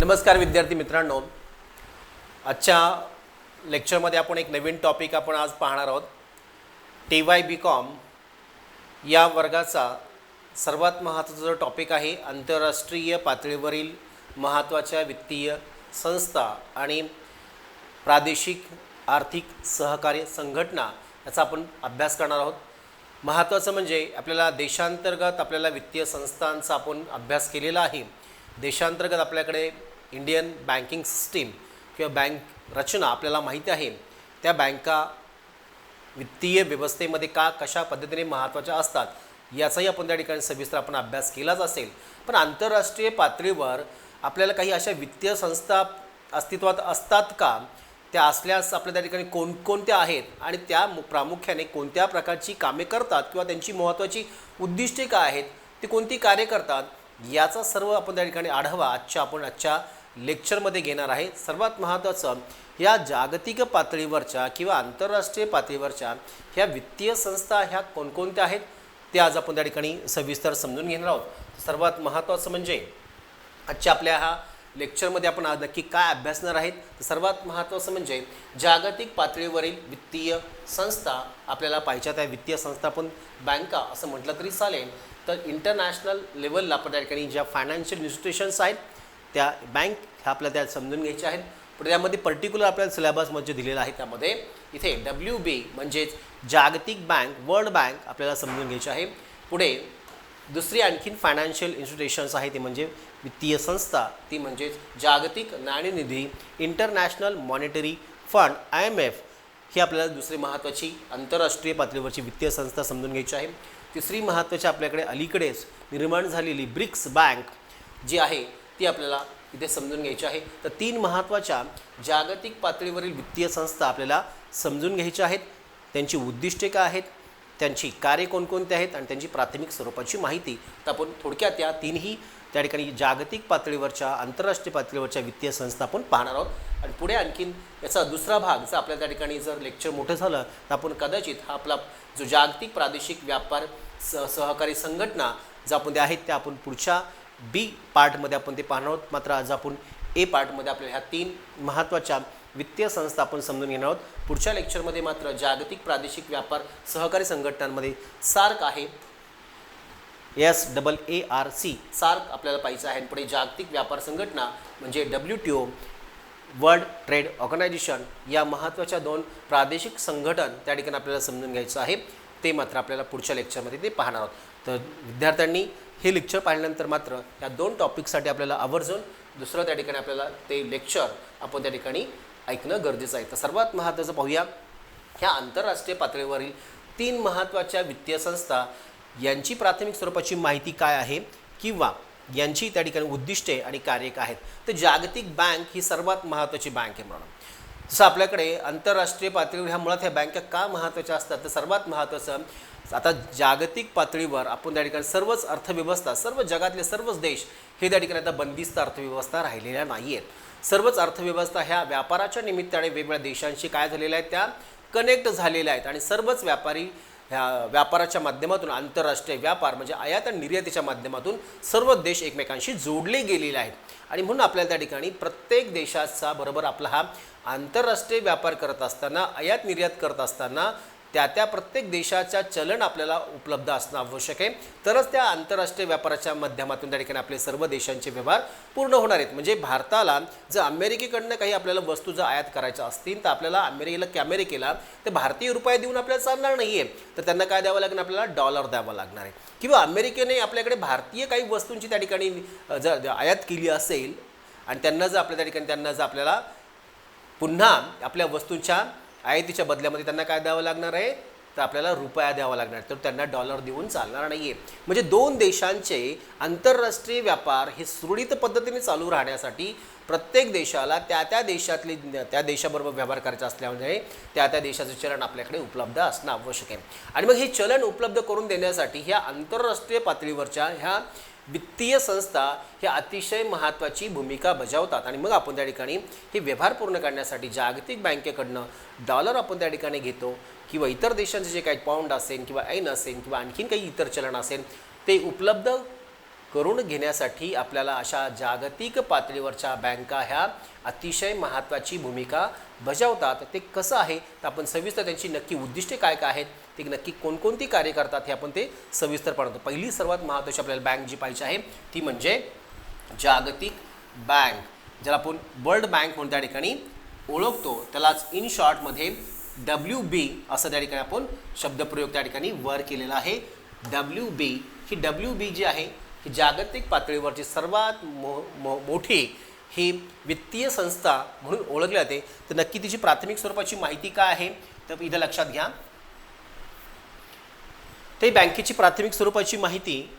नमस्कार विद्यार्थी मित्रांनो, आजच्या लेक्चरमध्ये आपण एक नवीन टॉपिक आपण आज पाहणार आहोत। TY BCom या वर्गाचा सर्वात महत्त्वाचा जो टॉपिक आहे आंतरराष्ट्रीय पातळीवरील महत्त्वाच्या वित्तीय संस्था आणि प्रादेशिक आर्थिक सहकार्य संघटना याचा आपण अभ्यास करणार आहोत। महत्त्वाचं म्हणजे आपल्याला देशांतर्गत आपल्याला वित्तीय संस्थांचा आपण अभ्यास केलेला आहे। देशांतर्गत आपल्याकडे इंडियन बँकिंग सिस्टीम किंवा बँक रचना आपल्याला माहिती आहे। त्या बँका वित्तीय व्यवस्थेमध्ये कशा पद्धतीने महत्त्वाच्या असतात याचाही आपण त्या ठिकाणी सविस्तर आपण अभ्यास केलाच असेल। पण आंतरराष्ट्रीय पातळीवर आपल्याला काही अशा वित्तीय संस्था अस्तित्वात असतात का, त्या असल्यास आपल्या त्या ठिकाणी कोणकोणत्या आहेत आणि त्या प्रामुख्याने कोणत्या प्रकारची कामे करतात किंवा त्यांची महत्त्वाची उद्दिष्टे काय आहेत, ते कोणती कार्य करतात, याचा सर्व आपण त्या ठिकाणी आढावा आजच्या लेक्चरमध्ये घेणार आहे। सर्वात महत्त्वाचं या जागतिक पातळीवरच्या किंवा आंतरराष्ट्रीय पातळीवरच्या ह्या वित्तीय संस्था ह्या कोणकोणत्या आहेत ते आज आपण त्या ठिकाणी सविस्तर समजून घेणार आहोत। सर्वात महत्त्वाचं म्हणजे आजच्या आपल्या ह्या लेक्चरमध्ये आपण आज नक्की काय अभ्यासणार आहेत, तर सर्वात महत्त्वाचं म्हणजे जागतिक पातळीवरील वित्तीय संस्था आपल्याला पाहिजे त्या वित्तीय संस्था आपण बँका असं म्हटलं तरी चालेल। तर इंटरनॅशनल लेवलला आपण त्या ठिकाणी ज्या फायनान्शियल इन्स्टिट्यूशन्स आहेत त्या बँक ह्या आपल्याला त्या समजून घ्यायच्या आहेत। पुढे त्यामध्ये पर्टिक्युलर आपल्याला सिलेबसमध्ये दिलेला आहे, त्यामध्ये इथे WB म्हणजेच जागतिक बँक, वर्ल्ड बँक आपल्याला समजून घ्यायची आहे। पुढे दुसरी आणखीन फायनान्शियल इन्स्टिट्यूशन्स आहे ते म्हणजे वित्तीय संस्था, ती म्हणजेच जागतिक नाणेनिधी, इंटरनॅशनल मॉनिटरी फंड IMF ही आपल्याला दुसरी महत्त्वाची आंतरराष्ट्रीय पातळीवरची वित्तीय संस्था समजून घ्यायची आहे। तिसरी महत्त्वाची आपल्याकडे अलीकडेच निर्माण झालेली ब्रिक्स बँक जी आहे ती आपल्याला इथे समजून घ्यायची आहे। तर तीन महत्त्वाच्या जागतिक पातळीवरील वित्तीय संस्था आपल्याला समजून घ्यायच्या आहेत, त्यांची उद्दिष्टे काय आहेत, त्यांची कार्य कोणकोणती आहेत आणि त्यांची प्राथमिक स्वरूपाची माहिती। तर आपण थोडक्यात या तीनही त्या ठिकाणी जागतिक पातळीवरच्या आंतरराष्ट्रीय पातळीवरच्या वित्तीय संस्था आपण पाहणार आहोत। आणि पुढे आणखीन याचा दुसरा भाग जर आपल्या त्या ठिकाणी जर लेक्चर मोठं झालं तर आपण कदाचित हा आपला जो जागतिक प्रादेशिक व्यापार सहकारी संघटना ज्या आपण त्या आहेत त्या आपण पुढच्या B पार्टमध्ये आपण ते पाहणार आहोत। मात्र आज आपण A पार्टमध्ये आपल्याला ह्या तीन महत्त्वाच्या वित्तीय संस्था आपण समजून घेणार आहोत। पुढच्या लेक्चरमध्ये मात्र जागतिक प्रादेशिक व्यापार सहकारी संघटनांमध्ये सार्क आहे, SAARC सार्क आपल्याला पाहिजे आहे। पुढे जागतिक व्यापार संघटना म्हणजे WTO, वर्ल्ड ट्रेड ऑर्गनायझेशन या महत्त्वाच्या दोन प्रादेशिक संघटन त्या ठिकाणी आपल्याला समजून घ्यायचं आहे। ते मात्र आपल्याला पुढच्या लेक्चरमध्ये ते पाहणार आहोत। तर विद्यार्थ्यांनी हे लेक्चर पाहिल्यानंतर मात्र या दोन टॉपिकसाठी आपल्याला आवर्जून दुसरं त्या ठिकाणी आपल्याला ते लेक्चर आपण त्या ठिकाणी ऐकणं गरजेचं आहे। तर सर्वात महत्त्वाचं पाहूया, ह्या आंतरराष्ट्रीय पातळीवरील तीन महत्त्वाच्या वित्तीय संस्था यांची प्राथमिक स्वरूपाची माहिती काय आहे किंवा यांची त्या ठिकाणी उद्दिष्टे आणि कार्य काय आहेत। तर जागतिक बँक ही सर्वात महत्त्वाची बँक आहे म्हणून जसं आपल्याकडे आंतरराष्ट्रीय पातळीवर ह्या मुळात ह्या बँका का महत्त्वाच्या असतात, तर सर्वात महत्त्वाचं आता जागतिक पातळीवर आपण त्या ठिकाणी सर्वच अर्थव्यवस्था, सर्व जगातले सर्वच देश हे त्या ठिकाणी आता बंदिस्त अर्थव्यवस्था राहिलेल्या नाही आहेत। सर्वच अर्थव्यवस्था ह्या व्यापाराच्या निमित्ताने वेगवेगळ्या देशांशी काय झालेल्या आहेत, त्या कनेक्ट झालेल्या आहेत आणि सर्वच व्यापारी ह्या व्यापाराच्या माध्यमातून आंतरराष्ट्रीय व्यापार म्हणजे आयात आणि निर्यातीच्या माध्यमातून सर्व देश एकमेकांशी जोडले गेलेले आहेत। आणि म्हणून आपल्याला त्या ठिकाणी प्रत्येक देशाचा बरोबर आपला हा आंतरराष्ट्रीय व्यापार करत असताना, आयात निर्यात करत असताना त्या प्रत्येक देशाच्या चलन आपल्याला उपलब्ध असणं आवश्यक आहे, तरच त्या आंतरराष्ट्रीय व्यापाराच्या माध्यमातून त्या ठिकाणी आपले सर्व देशांचे व्यवहार पूर्ण होणार आहेत। म्हणजे भारताला जर अमेरिकेकडनं काही आपल्याला वस्तू जर आयात करायच्या असतील तर आपल्याला अमेरिकेला ते भारतीय रुपये देऊन आपल्याला चालणार नाही आहे, तर त्यांना काय द्यावं लागणार, आपल्याला डॉलर द्यावं लागणार आहे। किंवा अमेरिकेने आपल्याकडे भारतीय काही वस्तूंची त्या ठिकाणी जर आयात केली असेल आणि त्यांना जर आपल्या त्या ठिकाणी आपल्याला पुन्हा आपल्या वस्तूंच्या आयातीच्या बदल्यामध्ये त्यांना काय द्यावं लागणार आहे, तर आपल्याला रुपया द्यावा लागणार, तर त्यांना डॉलर देऊन चालणार नाही आहे। म्हणजे दोन देशांचे आंतरराष्ट्रीय व्यापार हे सुरळीत पद्धतीने चालू राहण्यासाठी प्रत्येक देशाला त्या देशातले त्या देशाबरोबर व्यवहार करायचा असल्यामुळे त्या देशाचे चलन आपल्याकडे उपलब्ध असणं आवश्यक आहे। आणि मग हे चलन उपलब्ध करून देण्यासाठी ह्या आंतरराष्ट्रीय पातळीवरच्या ह्या वित्तीय संस्था हे अतिशय महत्त्वाची भूमिका बजावतात। आणि मग आपण त्या ठिकाणी हे व्यवहार पूर्ण करण्यासाठी जागतिक बँकेकडनं डॉलर आपण त्या ठिकाणी घेतो किंवा इतर देशांचे जे काही पाऊंड असेल किंवा ऐन असेल किंवा आणखीन काही इतर चलन असेल ते उपलब्ध करून घेण्यासाठी आपल्याला अशा जागतिक पातळीवरच्या बँका ह्या अतिशय महत्त्वाची भूमिका बजावतात. ते कसं आहे तर आपण सविस्तर त्यांची नक्की उद्दिष्टे काय काय आहेत, ते नक्की कोणकोणती कार्य करतात हे आपण ते सविस्तर पाहतो. पहिली सर्वात महत्त्वाची आपल्याला बँक जी पाहिजे आहे ती म्हणजे जागतिक बँक, ज्याला आपण वर्ल्ड बँक म्हणून त्या ठिकाणी ओळखतो. त्यालाच इन शॉर्टमध्ये WB असं त्या ठिकाणी आपण शब्दप्रयोग त्या ठिकाणी वर केलेला आहे. WB ही WB जी आहे ही जागतिक पातळीवरची सर्वात मोठी ही वित्तीय संस्था म्हणून ओळखली जाते. तर नक्की तिची प्राथमिक स्वरूपाची माहिती काय आहे तर इथं लक्षात घ्या. ते बँकेची प्राथमिक स्वरूपाची माहिती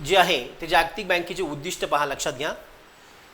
जी आहे ते जागतिक बँकेचे उद्दिष्ट पहा, लक्षात घ्या.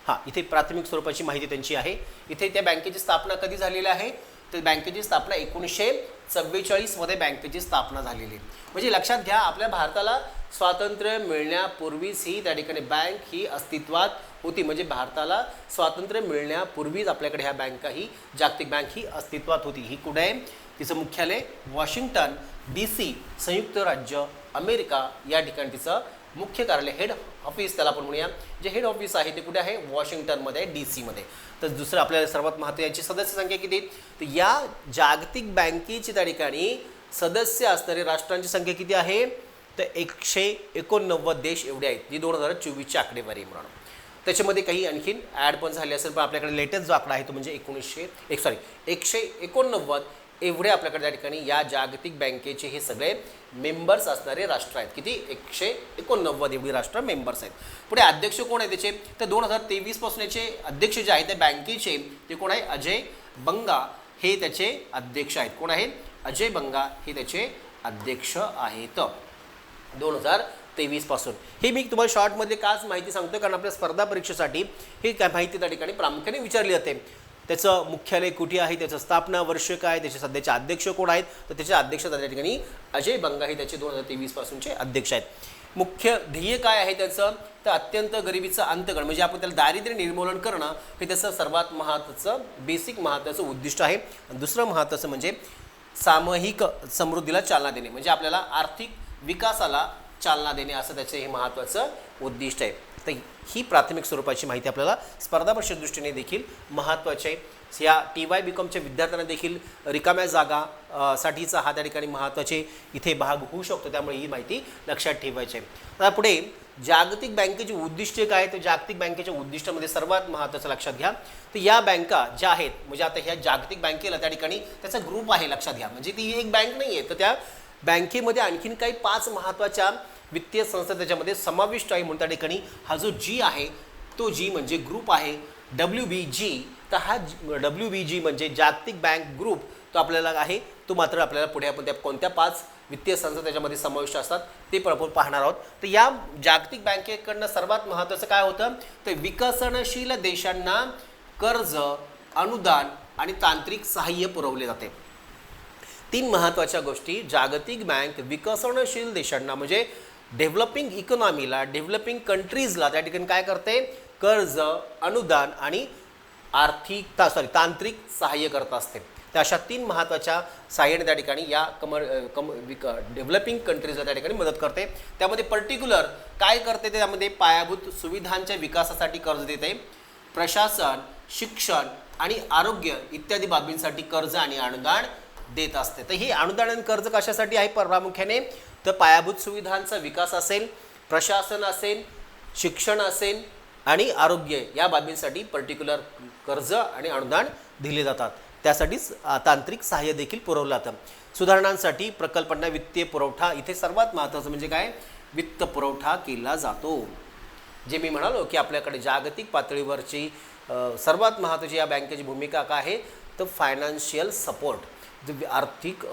हां, इथे प्राथमिक स्वरूपाची माहिती त्यांची आहे. इथे त्या बँकेची स्थापना कधी झालेली आहे तर बँकेची स्थापना 1944 मध्ये बँकेची स्थापना झालेली आहे. म्हणजे लक्षात घ्या, आपल्या भारताला स्वातंत्र्य मिळण्यापूर्वीच ही त्या ठिकाणी बँक ही अस्तित्वात होती. म्हणजे भारताला स्वातंत्र्य मिळण्यापूर्वीच आपल्याकडे ह्या बँका ही जागतिक बँक ही अस्तित्वात होती. ही कुठे आहे, तिचं मुख्यालय वॉशिंग्टन DC संयुक्त राज्य अमेरिका या ठिकाणी तिचं मुख्य कार्यालय, हेड ऑफिस त्याला आपण म्हणूया. जे हेड ऑफिस आहे ते कुठे आहे, वॉशिंग्टनमध्ये DC मध्ये. तर दुसरं आपल्याला सर्वात महत्त्वाची यांची सदस्य संख्या किती, तर या जागतिक बँकेची त्या ठिकाणी सदस्य असणारे राष्ट्रांची संख्या किती आहे तर 189 देश एवढे आहेत. जी 2024ची आकडेवारी म्हणून. त्याच्यामध्ये काही आणखीन ॲड पण झाले असेल, पण आपल्याकडे लेटेस्ट जो आकडा आहे तो म्हणजे 189 एवढे आपल्याकडे त्या ठिकाणी या जागतिक बँकेचे हे सगळे मेंबर्स असणारे राष्ट्र आहेत. किती, 189 एवढी राष्ट्र मेंबर्स आहेत. पुढे अध्यक्ष कोण आहे त्याचे तर 2023 पासून याचे अध्यक्ष जे आहेत त्या बँकेचे ते कोण आहे, अजय बंगा हे त्याचे अध्यक्ष आहेत. कोण आहेत, अजय बंगा हे त्याचे अध्यक्ष आहेत 2023 पासून. हे मी तुम्हाला शॉर्टमध्ये काच माहिती सांगतो कारण आपल्या स्पर्धा परीक्षेसाठी ही काय माहिती त्या ठिकाणी प्रामुख्याने विचारली जाते. त्याचं मुख्यालय कुठे आहे, त्याचं स्थापना वर्ष काय, त्याचे सध्याचे अध्यक्ष कोण आहेत तर त्याचे अध्यक्ष त्या ठिकाणी अजय बंगा हे त्याचे 2023 पासूनचे अध्यक्ष आहेत. मुख्य ध्येय काय आहे त्याचं तर अत्यंत गरिबीचं अंतकरण, म्हणजे आपण त्याला दारिद्र्य निर्मूलन करणं हे त्याचं सर्वात महत्त्वाचं बेसिक महत्त्वाचं उद्दिष्ट आहे. आणि दुसरं महत्त्वाचं म्हणजे सामूहिक समृद्धीला चालना देणे, म्हणजे आपल्याला आर्थिक विकासाला चालना देणे असं त्याचे हे महत्त्वाचं उद्दिष्ट आहे. तर ही प्राथमिक स्वरूपाची माहिती आपल्याला स्पर्धा परीक्षे दृष्टीने देखील महत्त्वाची आहे. या TY-BCOMच्या विद्यार्थ्यांना देखील रिकाम्या जागा साठीचा हा त्या ठिकाणी महत्त्वाचे इथे भाग होऊ शकतो. त्यामुळे ही माहिती लक्षात ठेवायची आहे. आता पुढे जागतिक बँकेची उद्दिष्टे काय तर जागतिक बँकेच्या उद्दिष्टामध्ये सर्वात महत्त्वाचं लक्षात घ्या तर या बँका ज्या आहेत म्हणजे आता ह्या जागतिक बँकेला त्या ठिकाणी त्याचा ग्रुप आहे, लक्षात घ्या. म्हणजे ती एक बँक नाही आहे तर त्या बँकेमध्ये आणखीन काही 5 महत्त्वाच्या वित्तीय संस्था त्याच्यामध्ये समाविष्ट आहे. म्हणून त्या ठिकाणी हा जो G आहे तो G म्हणजे ग्रुप आहे. WBG तर हा WBG म्हणजे जागतिक बँक ग्रुप तो आपल्याला आहे. तो मात्र आपल्याला पुढे आपण त्या कोणत्या 5 वित्तीय संस्था त्याच्यामध्ये समाविष्ट असतात ते पण आपण पाहणार आहोत. तर या जागतिक बँकेकडनं सर्वात महत्त्वाचं काय होतं तर विकसनशील देशांना कर्ज, अनुदान आणि तांत्रिक सहाय्य पुरवले जाते. 3 महत्त्वाच्या गोष्टी जागतिक बँक विकसनशील देशांना म्हणजे डेव्हलपिंग इकॉनॉमीला, डेव्हलपिंग कंट्रीजला त्या ठिकाणी काय करते, कर्ज, अनुदान आणि तांत्रिक सहाय्य करत असते. तर अशा 3 महत्त्वाच्या सहाय्याने त्या ठिकाणी या डेव्हलपिंग कंट्रीजला त्या ठिकाणी मदत करते. त्यामध्ये पर्टिक्युलर काय करते ते त्यामध्ये पायाभूत सुविधांच्या विकासासाठी कर्ज देते, प्रशासन, शिक्षण आणि आरोग्य इत्यादी बाबींसाठी कर्ज आणि अनुदान देत असते. तर ही अनुदान आणि कर्ज कशासाठी आहे प्रामुख्याने तर पायाभूत सुविधांचा विकास असेल, प्रशासन असेल, शिक्षण असेल आणि आरोग्य या बाबींसाठी पर्टिक्युलर कर्ज आणि अनुदान दिले जातात. त्यासाठीच तांत्रिक सहाय्य देखील पुरवलं जातं. सुधारणांसाठी प्रकल्पांना वित्तीय पुरवठा इथे सर्वात महत्त्वाचं म्हणजे काय वित्त पुरवठा केला जातो. जे मी म्हणालो की आपल्याकडे जागतिक पातळीवरची सर्वात महत्त्वाची या बँकेची भूमिका काय आहे तर फायनान्शियल सपोर्ट, आर्थिक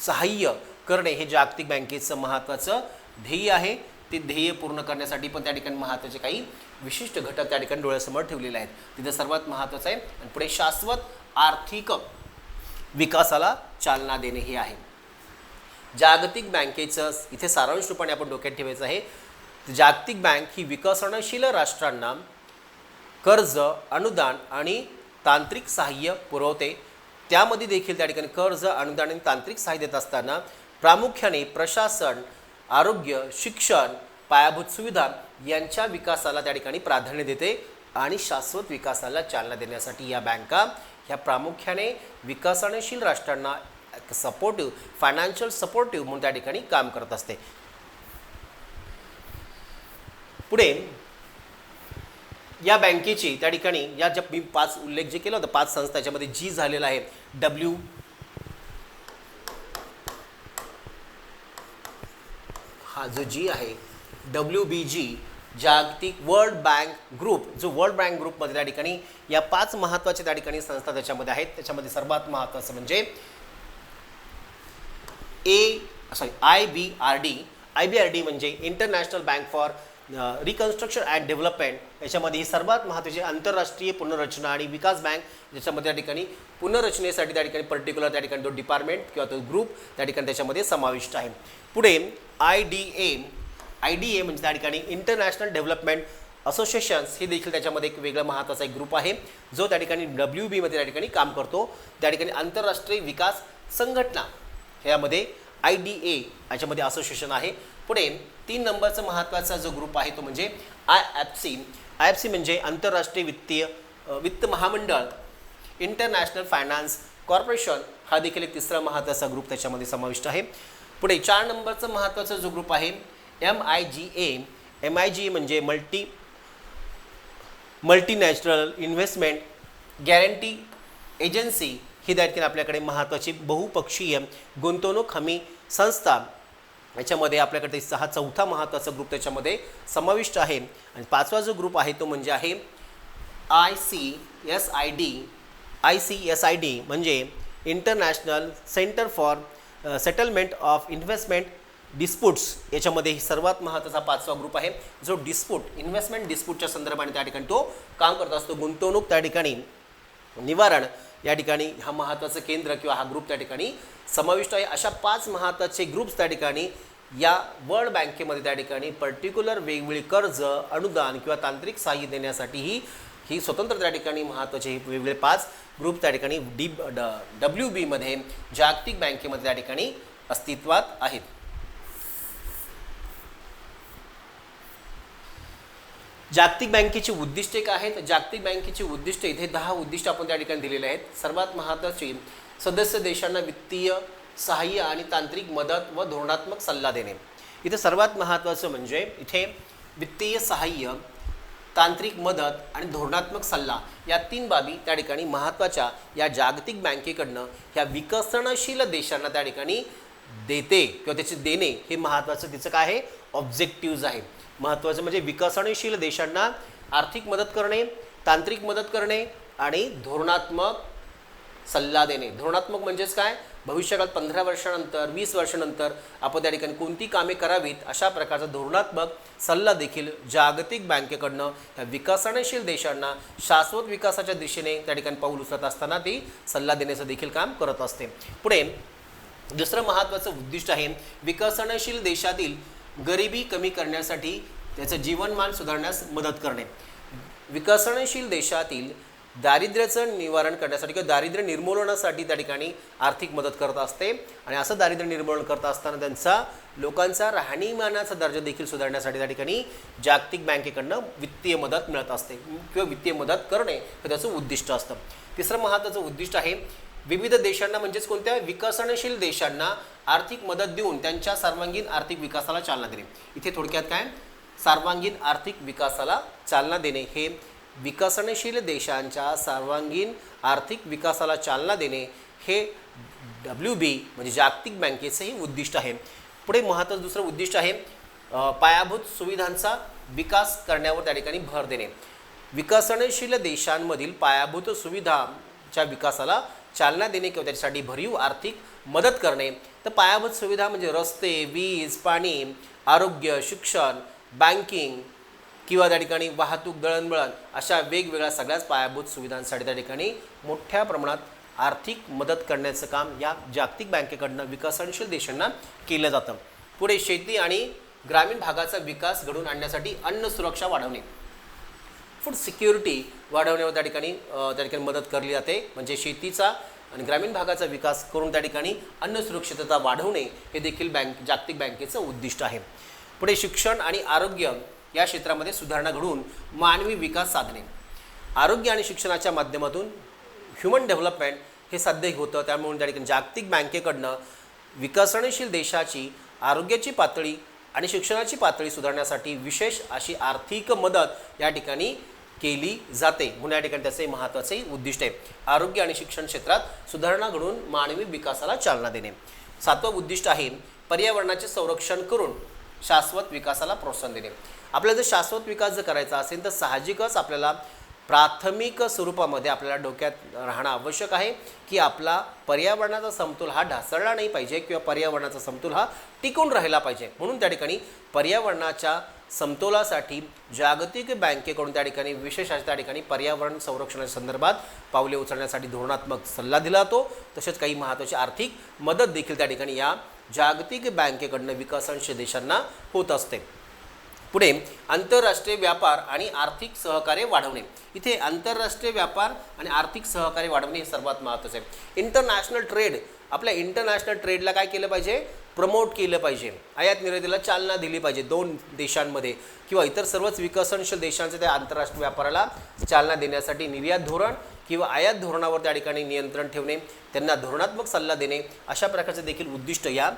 सहाय्य करणे हे जागतिक बँकेचं महत्त्वाचं ध्येय आहे. ते ध्येय पूर्ण करण्यासाठी पण त्या ठिकाणी महत्त्वाचे काही विशिष्ट घटक त्या ठिकाणी डोळ्यासमोर ठेवलेले आहेत. तिथं सर्वात महत्त्वाचं आहे आणि पुढे शाश्वत आर्थिक विकासाला चालना देणे हे आहे. जागतिक बँकेचं इथे सारांश रूपाने आपण डोक्यात ठेवायचं आहे. जागतिक बँक ही विकसनशील राष्ट्रांना कर्ज, अनुदान आणि तांत्रिक सहाय्य पुरवते. त्यामध्ये देखील त्या ठिकाणी कर्ज, अनुदान आणि तांत्रिक सहाय्य देत असताना प्रामुख्याने प्रशासन, आरोग्य, शिक्षण पायाभूत सुविधा यांच्या विकासाला त्या ठिकाणी प्राधान्य देते आणि शाश्वत विकासाला चालना देण्यासाठी या बँका ह्या प्रामुख्याने विकसनशील राष्ट्रांना सपोर्टिव्ह फायनान्शियल सपोर्टिव्ह म्हणून त्या ठिकाणी काम करत असते. पुढे या बँकेची त्या ठिकाणी या ज्या मी 5 उल्लेख जे केला होता 5 संस्था त्याच्यामध्ये जी झालेला आहे जो जी आहे WBG जागतिक वर्ल्ड बँक ग्रुप, जो वर्ल्ड बँक ग्रुपमध्ये त्या ठिकाणी या 5 महत्त्वाच्या त्या ठिकाणी संस्था त्याच्यामध्ये आहेत. त्याच्यामध्ये सर्वात महत्त्वाचं म्हणजे IBRD म्हणजे international bank for reconstruction and development. याच्यामध्ये ही सर्वात महत्त्वाची आंतरराष्ट्रीय पुनर्रचना आणि विकास बँक, ज्याच्यामध्ये त्या ठिकाणी पुनर्रचनेसाठी त्या ठिकाणी पर्टिक्युलर त्या ठिकाणी तो डिपार्टमेंट किंवा तो ग्रुप त्या ठिकाणी त्याच्यामध्ये समाविष्ट आहे. पुढे IDA म्हणजे त्या ठिकाणी इंटरनॅशनल डेव्हलपमेंट असोसिएशन्स, हे देखील त्याच्यामध्ये एक वेगळा महत्त्वाचा एक ग्रुप आहे जो त्या ठिकाणी WB मध्ये त्या ठिकाणी काम करतो. त्या ठिकाणी आंतरराष्ट्रीय विकास संघटना ह्यामध्ये IDA याच्यामध्ये असोसिएशन आहे. पुढे 3 नंबरचा महत्त्वाचा जो ग्रुप आहे तो म्हणजे IFC म्हणजे आंतरराष्ट्रीय वित्त महामंडळ, इंटरनॅशनल फायनान्स कॉर्पोरेशन, हा देखील एक तिसरा महत्त्वाचा ग्रुप त्याच्यामध्ये समाविष्ट आहे. पुढे 4 नंबरचा महत्त्वाचा जो ग्रुप आहे MIGA म्हणजे मल्टीनॅशनल इन्व्हेस्टमेंट गॅरंटी एजन्सी, ही त्या ठिकाणी आपल्याकडे महत्त्वाची बहुपक्षीय गुंतवणूक हमी संस्था. याच्यामध्ये आपल्याकडे चौथा महत्त्वाचा ग्रुप त्याच्यामध्ये समाविष्ट आहे. आणि 5वा जो ग्रुप आहे तो म्हणजे आहे ICSID म्हणजे international centre for settlement of investment disputes. याच्यामध्ये सर्वात महत्त्वाचा 5वा ग्रुप आहे जो इन्व्हेस्टमेंट डिस्प्यूटच्या संदर्भाने त्या ठिकाणी तो काम करत असतो. गुंतवणूक त्या ठिकाणी निवारण या ठिकाणी हा महत्त्वाचं केंद्र किंवा हा ग्रुप त्या ठिकाणी समाविष्ट आहे. अशा 5 महत्त्वाचे ग्रुप्स त्या ठिकाणी या वर्ल्ड बँकेमध्ये त्या ठिकाणी पर्टिक्युलर वेगवेगळी कर्ज, अनुदान किंवा तांत्रिक सहाय्य देण्यासाठी ही स्वतंत्र त्या ठिकाणी महत्त्वाचे वेगवेगळे 5 ग्रुप त्या ठिकाणी WB मध्ये जागतिक बँकेमध्ये त्या ठिकाणी अस्तित्वात आहेत. जागतिक बँकेची उद्दिष्टे काय आहेत? जागतिक बँकेची उद्दिष्टे इथे 10 उद्दिष्ट आपण त्या ठिकाणी दिलेले आहेत. सर्वात महत्त्वाची सदस्य देशांना वित्तीय सहाय्य आणि तांत्रिक मदत व धोरणात्मक सल्ला देणे. इथे सर्वात महत्त्वाचं म्हणजे इथे वित्तीय सहाय्य, तांत्रिक मदत आणि धोरणात्मक सल्ला या 3 बाबी त्या ठिकाणी महत्त्वाच्या या जागतिक बँकेकडनं ह्या विकसनशील देशांना त्या ठिकाणी देते किंवा त्याचे देणे हे महत्त्वाचं तिचं काय आहे? ऑब्जेक्टिव्ज आहे. महत्त्वाचं म्हणजे विकसनशील देशांना आर्थिक मदत करणे, तांत्रिक मदत करणे आणि धोरणात्मक सल्ला देणे. धोरणात्मक म्हणजेच काय? भविष्यकाळात 15 वर्षानंतर 20 वर्षानंतर आपण त्या ठिकाणी कोणती कामे करावीत अशा प्रकारचा धोरणात्मक सल्ला देखील जागतिक बँकेकडनं ह्या विकसनशील देशांना शाश्वत विकासाच्या दिशेने त्या ठिकाणी पाऊल उचलत असताना ती सल्ला देण्याचं देखील काम करत असते. पुढे दुसरं महत्त्वाचं उद्दिष्ट आहे विकसनशील देशातील गरिबी कमी करण्यासाठी त्याचं जीवनमान सुधारण्यास मदत करणे. विकसनशील देशातील दारिद्र्याचं निवारण करण्यासाठी किंवा दारिद्र्य निर्मूलनासाठी त्या ठिकाणी आर्थिक मदत करत असते आणि असं दारिद्र्य निर्मूलन करत असताना त्यांचा लोकांचा राहणीमानाचा दर्जा देखील सुधारण्यासाठी त्या ठिकाणी जागतिक बँकेकडनं वित्तीय मदत मिळत असते किंवा वित्तीय मदत करणे हे त्याचं उद्दिष्ट असतं. तिसरं महत्त्वाचं उद्दिष्ट आहे विविध देशांना म्हणजेच कोणत्या विकसनशील देशांना आर्थिक मदत देऊन त्यांच्या सर्वांगीण आर्थिक विकासाला चालना देणे. इथे थोडक्यात काय? सर्वांगीण आर्थिक विकासाला चालना देणे हे विकसनशील देशांच्या सर्वांगीण आर्थिक विकासाला चालना देणे हे WB म्हणजे जागतिक बँकेचंही उद्दिष्ट आहे. पुढे महत्त्वाचं दुसरं उद्दिष्ट आहे पायाभूत सुविधांचा विकास करण्यावर त्या ठिकाणी भर देणे. विकसनशील देशांमधील पायाभूत सुविधांच्या विकासाला चालना देणे किंवा त्याच्यासाठी भरीव आर्थिक मदत करणे. तर पायाभूत सुविधा म्हणजे रस्ते, वीज, पाणी, आरोग्य, शिक्षण, बँकिंग किंवा त्या ठिकाणी वाहतूक, दळणवळण अशा वेगवेगळ्या सगळ्याच पायाभूत सुविधांसाठी त्या ठिकाणी मोठ्या प्रमाणात आर्थिक मदत करण्याचं काम या जागतिक बँकेकडनं विकसनशील देशांना केलं जातं. पुढे शेती आणि ग्रामीण भागाचा विकास घडवून आणण्यासाठी अन्न सुरक्षा वाढवणे, फूड सिक्युरिटी वाढवण्यावर त्या ठिकाणी मदत केली जाते. म्हणजे शेतीचा आणि ग्रामीण भागाचा विकास करून त्या ठिकाणी अन्न सुरक्षितता वाढवणे हे देखील जागतिक बँकेचं उद्दिष्ट आहे. पुढे शिक्षण आणि आरोग्य या क्षेत्रामध्ये सुधारणा घडवून मानवी विकास साधणे. आरोग्य आणि शिक्षणाच्या माध्यमातून ह्युमन डेव्हलपमेंट हे साध्य होतं. त्यामुळे त्या ठिकाणी जागतिक बँकेकडनं विकसनशील देशाची आरोग्याची पातळी आणि शिक्षणाची पातळी सुधारण्यासाठी विशेष अशी आर्थिक मदत या ठिकाणी केली जाते. म्हणून या ठिकाणी त्याचे महत्त्वाचे उद्दिष्ट आहे आरोग्य आणि शिक्षण क्षेत्रात सुधारणा घडवून मानवी विकासाला चालना देणे. 7वं उद्दिष्ट आहे पर्यावरणाचे संरक्षण करून शाश्वत विकासाला प्रोत्साहन देणे. आपल्याला जर शाश्वत विकास जर करायचा असेल तर साहजिकच आपल्याला प्राथमिक स्वरूपामध्ये आपल्याला डोक्यात राहणं आवश्यक आहे की आपला पर्यावरणाचा समतोल हा ढासळला नाही पाहिजे किंवा पर्यावरणाचा समतोल हा टिकून राहिला पाहिजे. म्हणून त्या ठिकाणी पर्यावरणाच्या समतोलासाठी जागतिक बँकेकडून त्या ठिकाणी विशेष त्या ठिकाणी पर्यावरण संरक्षणाच्या संदर्भात पावले उचलण्यासाठी धोरणात्मक सल्ला दिला जातो. तसेच काही महत्त्वाची आर्थिक मदत देखील त्या ठिकाणी या जागतिक बँकेकडनं विकसनशील देशांना होत असते. पुढे आंतरराष्ट्रीय व्यापार आणि आर्थिक सहकार्य वाढवणे. इथे आंतरराष्ट्रीय व्यापार आणि आर्थिक सहकार्य वाढवणे हे सर्वात महत्त्वाचं आहे. इंटरनॅशनल ट्रेड, आपल्या इंटरनॅशनल ट्रेडला काय केलं पाहिजे, प्रमोट केलं पाहिजे. आयात निर्यातीला चालना दिली पाहिजे. दोन देशांमध्ये किंवा इतर सर्वच विकसनशील देशांचे त्या आंतरराष्ट्रीय व्यापाराला चालना देण्यासाठी निर्यात धोरण किंवा आयात धोरणावर त्या ठिकाणी नियंत्रण ठेवणे, त्यांना धोरणात्मक सल्ला देणे, अशा प्रकारचे देखील उद्दिष्ट या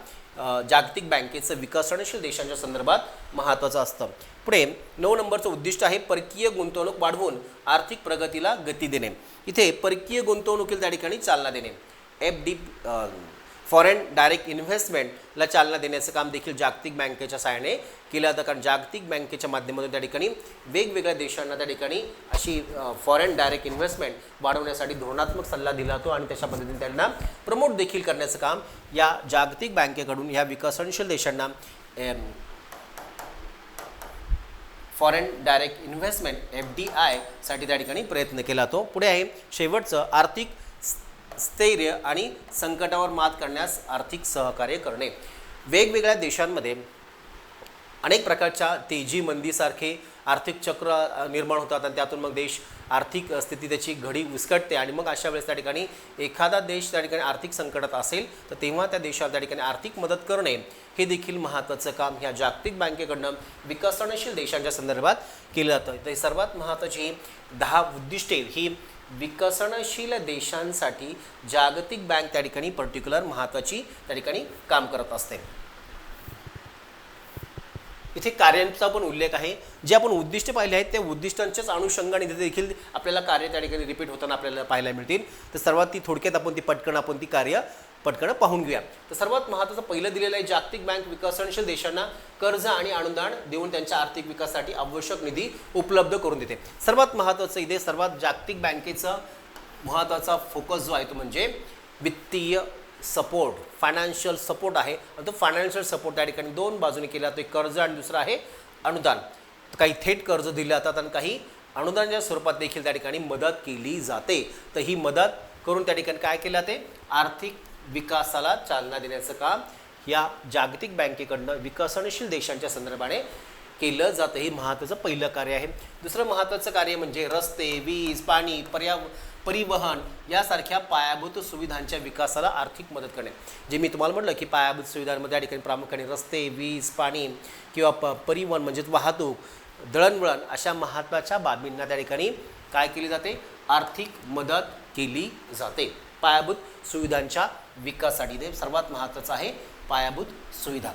जागतिक बँकेचं विकसनशील देशांच्या संदर्भात महत्त्वाचं असतं. पुढे 9 नंबरचं उद्दिष्ट आहे परकीय गुंतवणूक वाढवून आर्थिक प्रगतीला गती देणे. इथे परकीय गुंतवणुकीला त्या ठिकाणी चालना देणे, FD फॉरेन डायरेक्ट इन्व्हेस्टमेंटला चालना देण्याचं काम देखील जागतिक बँकेच्या सहाय्याने केलं जातं. कारण जागतिक बँकेच्या माध्यमातून त्या ठिकाणी वेगवेगळ्या देशांना त्या ठिकाणी अशी फॉरेन डायरेक्ट इन्व्हेस्टमेंट वाढवण्यासाठी धोरणात्मक सल्ला दिला जातो आणि तशा पद्धतीने त्यांना प्रमोट देखील करण्याचं काम या जागतिक बँकेकडून ह्या विकसनशील देशांना फॉरेन डायरेक्ट इन्व्हेस्टमेंट FDI साठी त्या ठिकाणी प्रयत्न केला जातो. पुढे आहे शेवटचं आर्थिक स्थैर्य आणि संकटावर मात करण्यास आर्थिक सहकार्य करणे. वेगवेगळ्या देशांमध्ये अनेक प्रकारच्या तेजी मंदीसारखे आर्थिक चक्र निर्माण होतात आणि त्यातून मग देश आर्थिक स्थिती त्याची घडी विस्कटते आणि मग अशा वेळेस त्या ठिकाणी एखादा देश त्या ठिकाणी आर्थिक संकटात असेल तर तेव्हा त्या देशाला त्या ठिकाणी आर्थिक मदत करणे हे देखील महत्त्वाचं काम ह्या जागतिक बँकेकडनं विकसनशील देशांच्या संदर्भात केलं जातं. तर सर्वात महत्त्वाची 10 उद्दिष्टे ही विकसनशील देशांसाठी जागतिक बँक त्या ठिकाणी पर्टिक्युलर महत्त्वाची त्या ठिकाणी काम करत असते. इथे कार्यांचा पण उल्लेख आहे. जे आपण उद्दिष्ट पाहिले आहेत त्या उद्दिष्टांच्याच अनुषंगाने देखील आपल्याला कार्य त्या ठिकाणी रिपीट होताना आपल्याला पाहायला मिळतील. तर सर्वात ती थोडक्यात आपण ती कार्य पटकन पाहून घेऊया. तर सर्वात महत्त्वाचं पहिलं दिलेलं आहे जागतिक बँक विकसनशील देशांना कर्ज आणि अनुदान देऊन त्यांच्या आर्थिक विकासासाठी आवश्यक निधी उपलब्ध करून देते. सर्वात महत्त्वाचं इथे सर्वात जागतिक बँकेचा महत्त्वाचा फोकस जो आहे तो म्हणजे वित्तीय सपोर्ट, फायनान्शियल सपोर्ट आहे. आणि तो फायनान्शियल सपोर्ट त्या ठिकाणी 2 बाजूने केला जातो. एक कर्ज आणि दुसरा आहे अनुदान. काही थेट कर्ज दिले जातात आणि काही अनुदानाच्या स्वरूपात देखील त्या ठिकाणी मदत केली जाते. तर ही मदत करून त्या ठिकाणी काय केलं जाते, आर्थिक विकासाला चालना देण्याचं काम या जागतिक बँकेकडनं विकसनशील देशांच्या संदर्भाने केलं जातं. हे महत्त्वाचं पहिलं कार्य आहे. दुसरं महत्त्वाचं कार्य म्हणजे रस्ते, वीज, पाणी, परिवहन यासारख्या पायाभूत सुविधांच्या विकासाला आर्थिक मदत करणे. जे मी तुम्हाला म्हटलं की पायाभूत सुविधांमध्ये या ठिकाणी प्रामुख्याने रस्ते, वीज, पाणी किंवा परिवहन म्हणजेच वाहतूक, दळणवळण अशा महत्त्वाच्या बाबींना त्या ठिकाणी काय केली जाते, आर्थिक मदत केली जाते. पायाभूत सुविधांच्या विकासासाठी ते सर्वात महत्त्वाचं आहे पायाभूत सुविधा.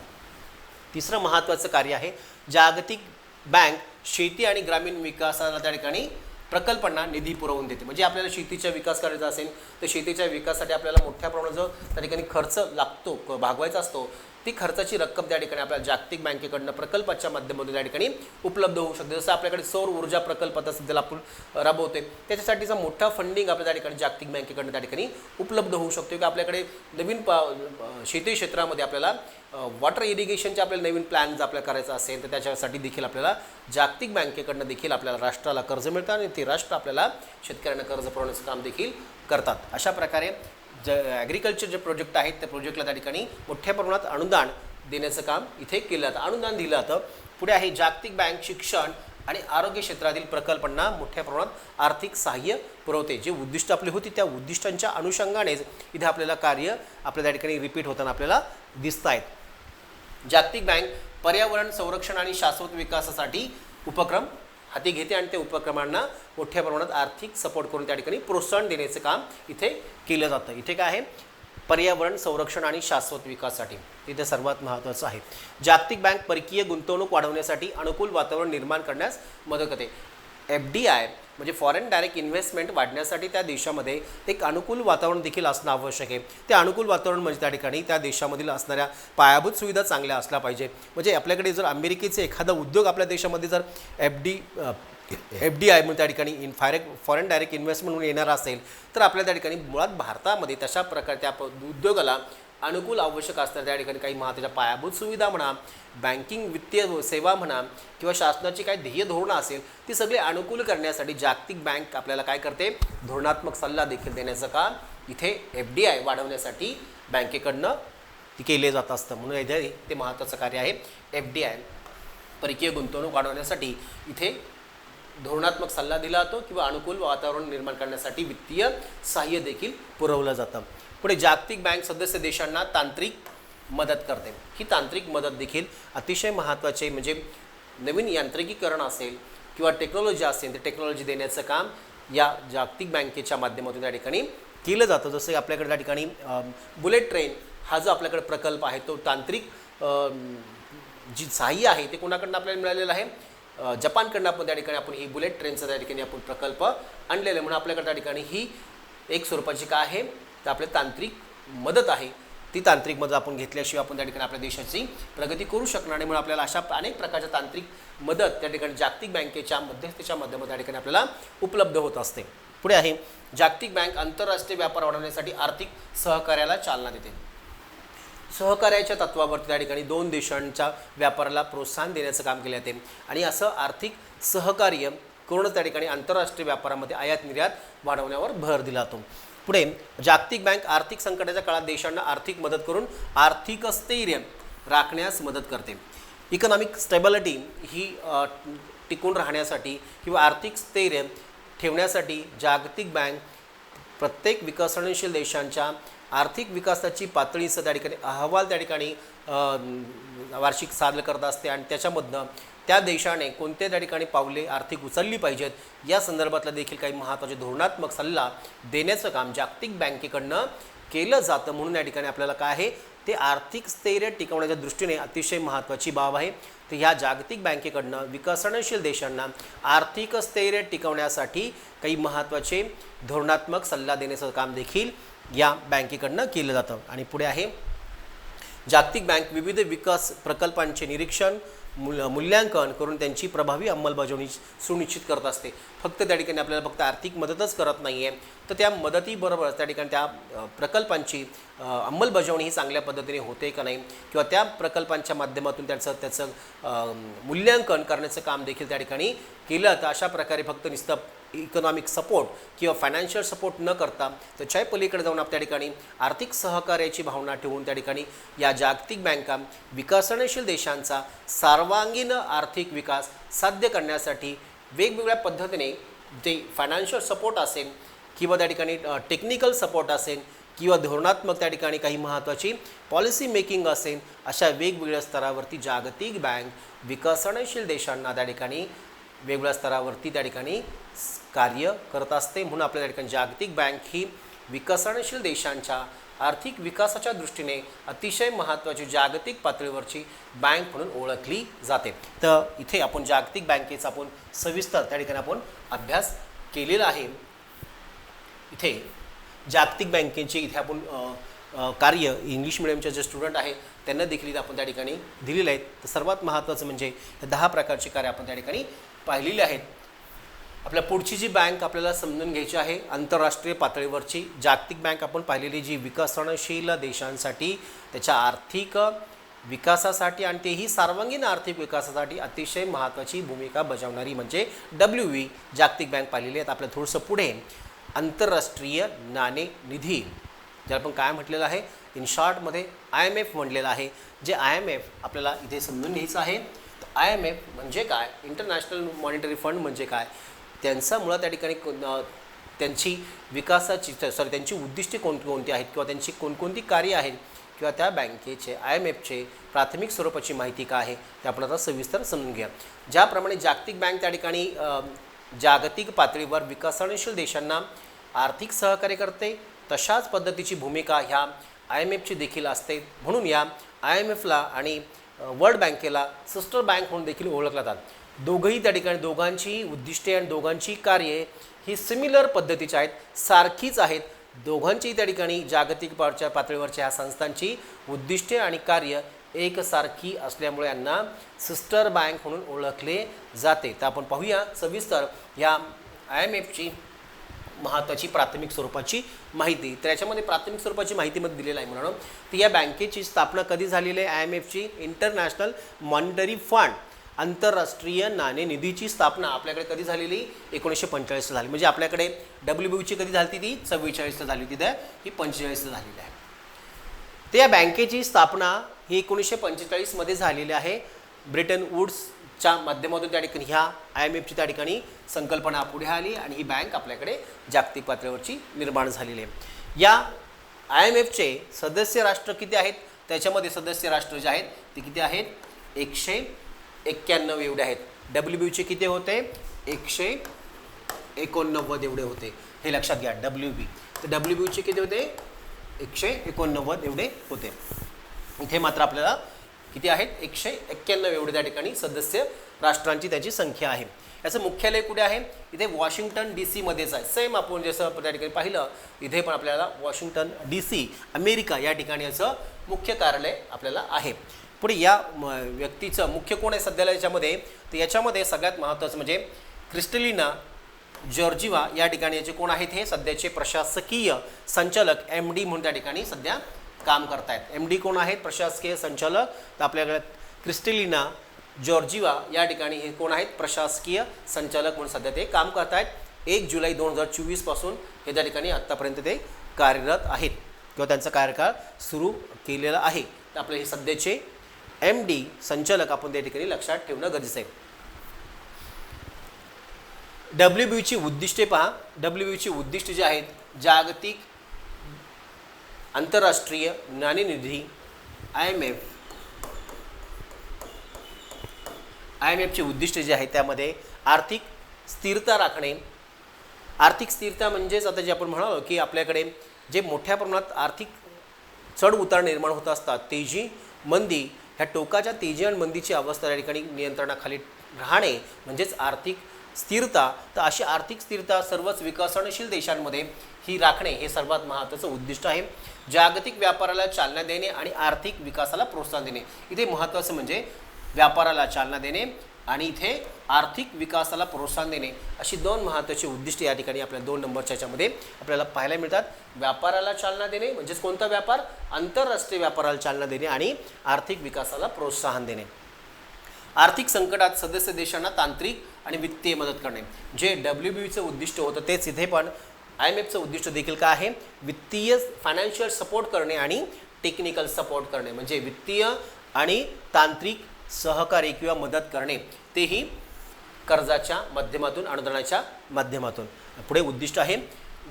तिसरं महत्त्वाचं कार्य आहे जागतिक बँक शेती आणि ग्रामीण विकासाला त्या ठिकाणी प्रकल्पांना निधी पुरवून देते. म्हणजे आपल्याला शेतीचा विकास करायचा असेल तर शेतीच्या विकासासाठी आपल्याला मोठ्या प्रमाणात जो त्या ठिकाणी खर्च लागतो, भागवायचा असतो, ती खर्चाची रक्कम त्या ठिकाणी आपल्याला जागतिक बँकेकडनं प्रकल्पाच्या माध्यमातून त्या ठिकाणी उपलब्ध होऊ शकते. जसं आपल्याकडे सौर ऊर्जा प्रकल्प आता सध्याला आपण राबवतोय, त्याच्यासाठीचा मोठा फंडिंग आपल्या त्या ठिकाणी जागतिक बँकेकडनं त्या ठिकाणी उपलब्ध होऊ शकतो. की आपल्याकडे नवीन शेती क्षेत्रामध्ये आपल्याला वॉटर इरिगेशनचे आपल्याला नवीन प्लॅन्स आपल्याला करायचा असेल तर त्याच्यासाठी देखील आपल्याला जागतिक बँकेकडनं देखील आपल्याला राष्ट्राला कर्ज मिळतं आणि ते राष्ट्र आपल्याला शेतकऱ्यांना कर्ज पुरवण्याचं काम देखील करतात. अशा प्रकारे ॲग्रिकल्चर जे प्रोजेक्ट आहेत त्या प्रोजेक्टला त्या ठिकाणी मोठ्या प्रमाणात अनुदान देण्याचं काम इथे केलं जातं, अनुदान दिलं जातं. पुढे आहे जागतिक बँक शिक्षण आणि आरोग्य क्षेत्रातील प्रकल्पांना मोठ्या प्रमाणात आर्थिक सहाय्य पुरवते. जे उद्दिष्ट आपली होती त्या उद्दिष्टांच्या अनुषंगानेच इथे आपल्याला कार्य आपल्या त्या ठिकाणी रिपीट होताना आपल्याला दिसत आहेत. जागतिक बँक पर्यावरण संरक्षण आणि शाश्वत विकासासाठी उपक्रम हाती घेते आणि त्या उपक्रमांना मोठ्या प्रमाणात आर्थिक सपोर्ट करून त्या ठिकाणी प्रोत्साहन देण्याचं काम इथे केलं जातं. इथे काय आहे, पर्यावरण संरक्षण आणि शाश्वत विकासासाठी, तिथे सर्वात महत्त्वाचं आहे. जागतिक बँक परकीय गुंतवणूक वाढवण्यासाठी अनुकूल वातावरण निर्माण करण्यास मदत करते. FDI म्हणजे फॉरेन डायरेक्ट इन्व्हेस्टमेंट वाढण्यासाठी त्या देशामध्ये एक अनुकूल वातावरण देखील असणं आवश्यक आहे. ते अनुकूल वातावरण म्हणजे त्या ठिकाणी त्या देशामधील असणाऱ्या पायाभूत सुविधा चांगल्या असल्या पाहिजे. म्हणजे आपल्याकडे जर अमेरिकेचे एखादा उद्योग आपल्या देशामध्ये जर FDI म्हणून त्या ठिकाणी फॉरेन डायरेक्ट इन्व्हेस्टमेंट म्हणून येणार असेल तर आपल्या त्या ठिकाणी मुळात भारतामध्ये तशा प्रकारे त्या उद्योगाला अनुकूल आवश्यक असणाऱ्या त्या ठिकाणी काही महत्त्वाच्या पायाभूत सुविधा म्हणा, बँकिंग वित्तीय सेवा म्हणा किंवा शासनाची काही ध्येय धोरणं असेल ती सगळे अनुकूल करण्यासाठी जागतिक बँक आपल्याला काय करते, धोरणात्मक सल्ला देखील देण्याचं काम इथे FDI वाढवण्यासाठी बँकेकडनं केले जात असतं. म्हणून इथे ते महत्त्वाचं कार्य आहे. FDI परकीय गुंतवणूक वाढवण्यासाठी इथे धोरणात्मक सल्ला दिला जातो किंवा अनुकूल वातावरण निर्माण करण्यासाठी वित्तीय सहाय्य देखील पुरवलं जातं. पुढे जागतिक बँक सदस्य देशांना तांत्रिक मदत करते. ही तांत्रिक मदत देखील अतिशय महत्त्वाचे, म्हणजे नवीन यांत्रिकीकरण असेल किंवा टेक्नॉलॉजी असेल ते टेक्नॉलॉजी देण्याचं काम या जागतिक बँकेच्या माध्यमातून त्या ठिकाणी केलं जातं. जसं की आपल्याकडे त्या ठिकाणी बुलेट ट्रेन हा जो आपल्याकडे प्रकल्प आहे तो तांत्रिक जी सहाय्य आहे ते कोणाकडनं आपल्याला मिळालेलं आहे, जपानकडनं आपण त्या ठिकाणी आपण ही बुलेट ट्रेनचा त्या ठिकाणी आपण प्रकल्प आणलेला आहे. म्हणून आपल्याकडे त्या ठिकाणी ही एक स्वरूपाची काय आहे तर आपल्या तांत्रिक मदत आहे. ती तांत्रिक मदत आपण घेतल्याशिवाय आपण त्या ठिकाणी आपल्या देशाची प्रगती करू शकणार नाही. म्हणून आपल्याला अशा अनेक प्रकारच्या तांत्रिक मदत त्या ठिकाणी जागतिक बँकेच्या मध्यस्थीच्या माध्यमातून त्या ठिकाणी आपल्याला उपलब्ध होत असते. पुढे आहे, जागतिक बँक आंतरराष्ट्रीय व्यापार वाढवण्यासाठी आर्थिक सहकार्याला चालना देते. सहकार्याच्या तत्वावरती त्या ठिकाणी दोन देशांच्या व्यापाराला प्रोत्साहन देण्याचं काम केले जाते आणि असं आर्थिक सहकार्य करून त्या ठिकाणी आंतरराष्ट्रीय व्यापारामध्ये आयात निर्यात वाढवण्यावर भर दिला जातो. पुढे जागतिक बँक आर्थिक संकटाच्या काळात देशांना आर्थिक मदत करून आर्थिक स्थैर्य राखण्यास मदत करते. इकॉनॉमिक स्टेबिलिटी ही टिकून राहण्यासाठी किंवा आर्थिक स्थैर्य ठेवण्यासाठी जागतिक बँक प्रत्येक विकसनशील देशांच्या आर्थिक विकासाची पातळीचा त्या ठिकाणी अहवाल त्या ठिकाणी वार्षिक सादर करत असते आणि त्याच्यामधनं त्या देशाने कोणत्या त्या ठिकाणी पावले आर्थिक उचलली पाहिजेत या संदर्भातला देखील काही महत्त्वाचे धोरणात्मक सल्ला देण्याचं काम जागतिक बँकेकडनं केलं जातं. म्हणून या ठिकाणी आपल्याला काय आहे ते आर्थिक स्थैर्य टिकवण्याच्या दृष्टीने अतिशय महत्त्वाची बाब आहे. तर ह्या जागतिक बँकेकडनं विकसनशील देशांना आर्थिक स्थैर्य टिकवण्यासाठी काही महत्त्वाचे धोरणात्मक सल्ला देण्याचं काम देखील या बँकेकडनं केलं जातं. आणि पुढे आहे, जागतिक बँक विविध विकास प्रकल्पांचे निरीक्षण मूल्यांकन करून त्यांची प्रभावी अंमलबजावणी सुनिश्चित करत असते. फक्त त्या ठिकाणी आपल्याला फक्त आर्थिक मदतच करत नाही आहे तर त्या मदतीबरोबर त्या ठिकाणी त्या प्रकल्पांची अंमलबजावणी ही चांगल्या पद्धतीने होते का नाही किंवा त्या प्रकल्पांच्या माध्यमातून त्याचं मूल्यांकन करण्याचं काम देखील त्या ठिकाणी केलं. तर अशा प्रकारे फक्त नुसतं इकॉनॉमिक सपोर्ट किंवा फायनान्शियल सपोर्ट न करता त्याच्या पलीकडे जाऊन त्या ठिकाणी आर्थिक सहकार्याची भावना ठेवून त्या ठिकाणी या जागतिक बँका विकसनशील देशांचा सर्वांगीण आर्थिक विकास साध्य करण्यासाठी वेगवेगळ्या पद्धतीने जे फायनान्शियल सपोर्ट असेल किंवा त्या ठिकाणी टेक्निकल सपोर्ट असेल किंवा धोरणात्मक त्या ठिकाणी काही महत्त्वाची पॉलिसी मेकिंग असेल अशा वेगवेगळ्या स्तरावरती जागतिक बँक विकसनशील देशांना त्या ठिकाणी वेगवेगळ्या स्तरावरती त्या ठिकाणी कार्य करत असते. म्हणून आपल्या ठिकाणी जागतिक बँक ही विकसनशील देशांच्या आर्थिक विकासाच्या दृष्टीने अतिशय महत्त्वाची जागतिक पातळीवरची बँक म्हणून ओळखली जाते. तर इथे आपण जागतिक बँकेचा आपण सविस्तर त्या ठिकाणी आपण अभ्यास केलेला आहे. इथे जागतिक बँकेचे इथे आपण कार्य इंग्लिश मिडियमचे जे स्टुडंट आहे त्यांना देखील आपण त्या ठिकाणी दिलेले आहेत. तर सर्वात महत्त्वाचं म्हणजे 10 प्रकारचे कार्य आपण त्या ठिकाणी पाहिलेले आहेत. आपल्या पुढची जी बँक आपल्याला समजून घ्यायची आहे आंतरराष्ट्रीय पातळीवरची जागतिक बँक आपण पाहिलेली जी विकसनशील देशांसाठी त्याच्या आर्थिक विकासासाठी आणि तेही सर्वांगीण आर्थिक विकासासाठी अतिशय महत्त्वाची भूमिका बजावणारी म्हणजे WE जागतिक बँक पाहिलेली आहेत. आपल्या थोडंसं पुढे आंतरराष्ट्रीय नाणेनिधी ज्याला आपण काय म्हटलेलं आहे इन शॉर्टमध्ये IMF म्हटलेलं आहे. जे IMF आपल्याला इथे समजून घ्यायचं आहे. तर IMF म्हणजे काय, इंटरनॅशनल मॉनिटरी फंड म्हणजे काय, त्यांचा मुळात त्या ठिकाणी त्यांची विकासाची त्यांची उद्दिष्टे कोणती आहेत किंवा त्यांची कोणकोणती कार्य आहेत किंवा त्या बँकेचे IMFचे प्राथमिक स्वरूपाची माहिती काय आहे ते आपण आता सविस्तर समजून घ्या. ज्याप्रमाणे जागतिक बँक त्या ठिकाणी जागतिक पातळीवर विकसनशील देशांना आर्थिक सहकार्य करते, तशाच पद्धतीची भूमिका ह्या IMFची देखील असते. म्हणून या IMFला आणि वर्ल्ड बँकेला सिस्टर बँक म्हणून देखील ओळखले जातात. दोघंही त्या ठिकाणी दोघांची उद्दिष्टे आणि दोघांची कार्ये ही सिमिलर पद्धतीची आहेत, सारखीच आहेत. दोघांची त्या ठिकाणी जागतिक पातळीवरच्या ह्या संस्थांची उद्दिष्टे आणि कार्य एकसारखी असल्यामुळे यांना सिस्टर बँक म्हणून ओळखले जाते. तर आपण पाहूया सविस्तर या IMFची महत्त्वाची प्राथमिक स्वरूपाची माहिती. तर याच्यामध्ये प्राथमिक स्वरूपाची माहितीमध्ये दिलेलं आहे म्हणून ती या बँकेची स्थापना कधी झालेली आहे. IMFची इंटरनॅशनल मॉनिटरी फंड आंतरराष्ट्रीय नाणेनिधीची स्थापना आपल्याकडे कधी झालेली 1945 झाली. म्हणजे आपल्याकडे WBOची कधी झाली ती 44 झाली होती, ही 45 झालेली आहे. तर या बँकेची स्थापना ही 1945 मध्ये झालेली आहे. ब्रिटन वुड्सच्या माध्यमातून त्या ठिकाणी ह्या IMFची त्या ठिकाणी संकल्पना पुढे आली आणि ही बँक आपल्याकडे जागतिक पातळीवरची निर्माण झालेली आहे. या IMFचे सदस्य राष्ट्र किती आहेत, त्याच्यामध्ये सदस्य राष्ट्र जे आहेत ते किती आहेत 191 एवढे आहेत. WBOचे किती होते 189 एवढे होते, हे लक्षात घ्या. तर WBOचे किती होते 189 एवढे होते. इथे मात्र आपल्याला किती आहेत 191 एवढे त्या ठिकाणी सदस्य राष्ट्रांची त्याची संख्या आहे. याचं मुख्यालय कुठे आहे, इथे वॉशिंग्टन DC मध्येच आहे. सेम आपण जसं त्या ठिकाणी पाहिलं इथे पण आपल्याला वॉशिंग्टन DC अमेरिका या ठिकाणी याचं मुख्य कार्यालय आपल्याला आहे. पुढे या व्यक्तीचं मुख्य कोण आहे सध्याला याच्यामध्ये, तर याच्यामध्ये सगळ्यात महत्त्वाचं म्हणजे क्रिस्टलिना जॉर्जिवा या ठिकाणी याचे कोण आहेत, हे सध्याचे प्रशासकीय संचालक MD म्हणून त्या ठिकाणी सध्या काम करतायत. MD कोण आहेत प्रशासकीय संचालक, तर आपल्याकडे क्रिस्टलिना जॉर्जिवा या ठिकाणी हे कोण आहेत प्रशासकीय संचालक म्हणून सध्या ते काम करतायत. 1 जुलै 2024 पासून हे त्या ठिकाणी आत्तापर्यंत ते कार्यरत आहेत किंवा त्यांचा कार्यकाळ सुरू केलेला आहे. तर आपले हे सध्याचे MD संचालक आपण त्या ठिकाणी लक्षात ठेवणं गरजेचं आहे. WBOची उद्दिष्टे पहा. WBOची उद्दिष्टे जे आहेत जागतिक आंतरराष्ट्रीय नाणेनिधी IMFची उद्दिष्टे जे आहेत त्यामध्ये आर्थिक स्थिरता राखणे. आर्थिक स्थिरता म्हणजेच आता जे आपण म्हणालो की आपल्याकडे जे मोठ्या प्रमाणात आर्थिक चढ उतार निर्माण होत असतात, तेजी मंदी, ह्या टोकाच्या तेजी आणि मंदीची अवस्था या ठिकाणी नियंत्रणाखाली राहणे म्हणजेच आर्थिक स्थिरता. तर अशी आर्थिक स्थिरता सर्वच विकसनशील देशांमध्ये ही राखणे हे सर्वात महत्त्वाचं उद्दिष्ट आहे. जागतिक व्यापाराला चालना देणे आणि आर्थिक विकासाला प्रोत्साहन देणे. इथे महत्त्वाचं म्हणजे व्यापाराला चालना देणे आणि इथे आर्थिक विकासाला प्रोत्साहन देणे अशी दोन महत्त्वाची उद्दिष्टे या ठिकाणी आपल्या 2 नंबरच्या याच्यामध्ये आपल्याला पाहायला मिळतात. व्यापाराला चालना देणे म्हणजेच कोणता व्यापार, आंतरराष्ट्रीय व्यापाराला चालना देणे आणि आर्थिक विकासाला प्रोत्साहन देणे. आर्थिक संकटात सदस्य देशांना तांत्रिक आणि वित्तीय मदत करणे जे WBOचं उद्दिष्ट होतं तेच इथे पण IMFचं उद्दिष्ट देखील काय आहे, वित्तीय फायनान्शियल सपोर्ट करणे आणि टेक्निकल सपोर्ट करणे म्हणजे वित्तीय आणि तांत्रिक सहकार्य किंवा मदत करणे, तेही कर्जाच्या माध्यमातून अनुदानाच्या माध्यमातून. पुढे उद्दिष्ट आहे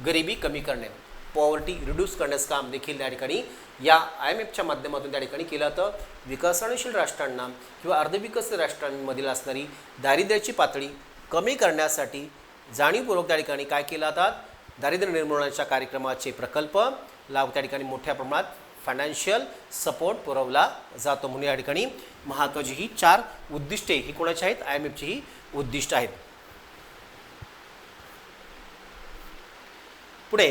गरिबी कमी करणे, पॉवर्टी रिड्यूस करण्याचं काम देखील त्या ठिकाणी या IMFच्या माध्यमातून त्या ठिकाणी केलं तर विकसनशील राष्ट्रांना किंवा अर्धविकसित राष्ट्रांमधील असणारी दारिद्र्याची पातळी कमी करण्यासाठी जाणीवपूर्वक त्या ठिकाणी काय केलं जातात, दारिद्र्य निर्मूलनाच्या कार्यक्रमाचे प्रकल्प लाभ त्या ठिकाणी मोठ्या प्रमाणात फायनान्शियल सपोर्ट पुरवला जातो. म्हणून या ठिकाणी महत्त्वाची ही 4 उद्दिष्टे ही कोणाची आहेत, IMFची ही उद्दिष्ट आहेत. पुढे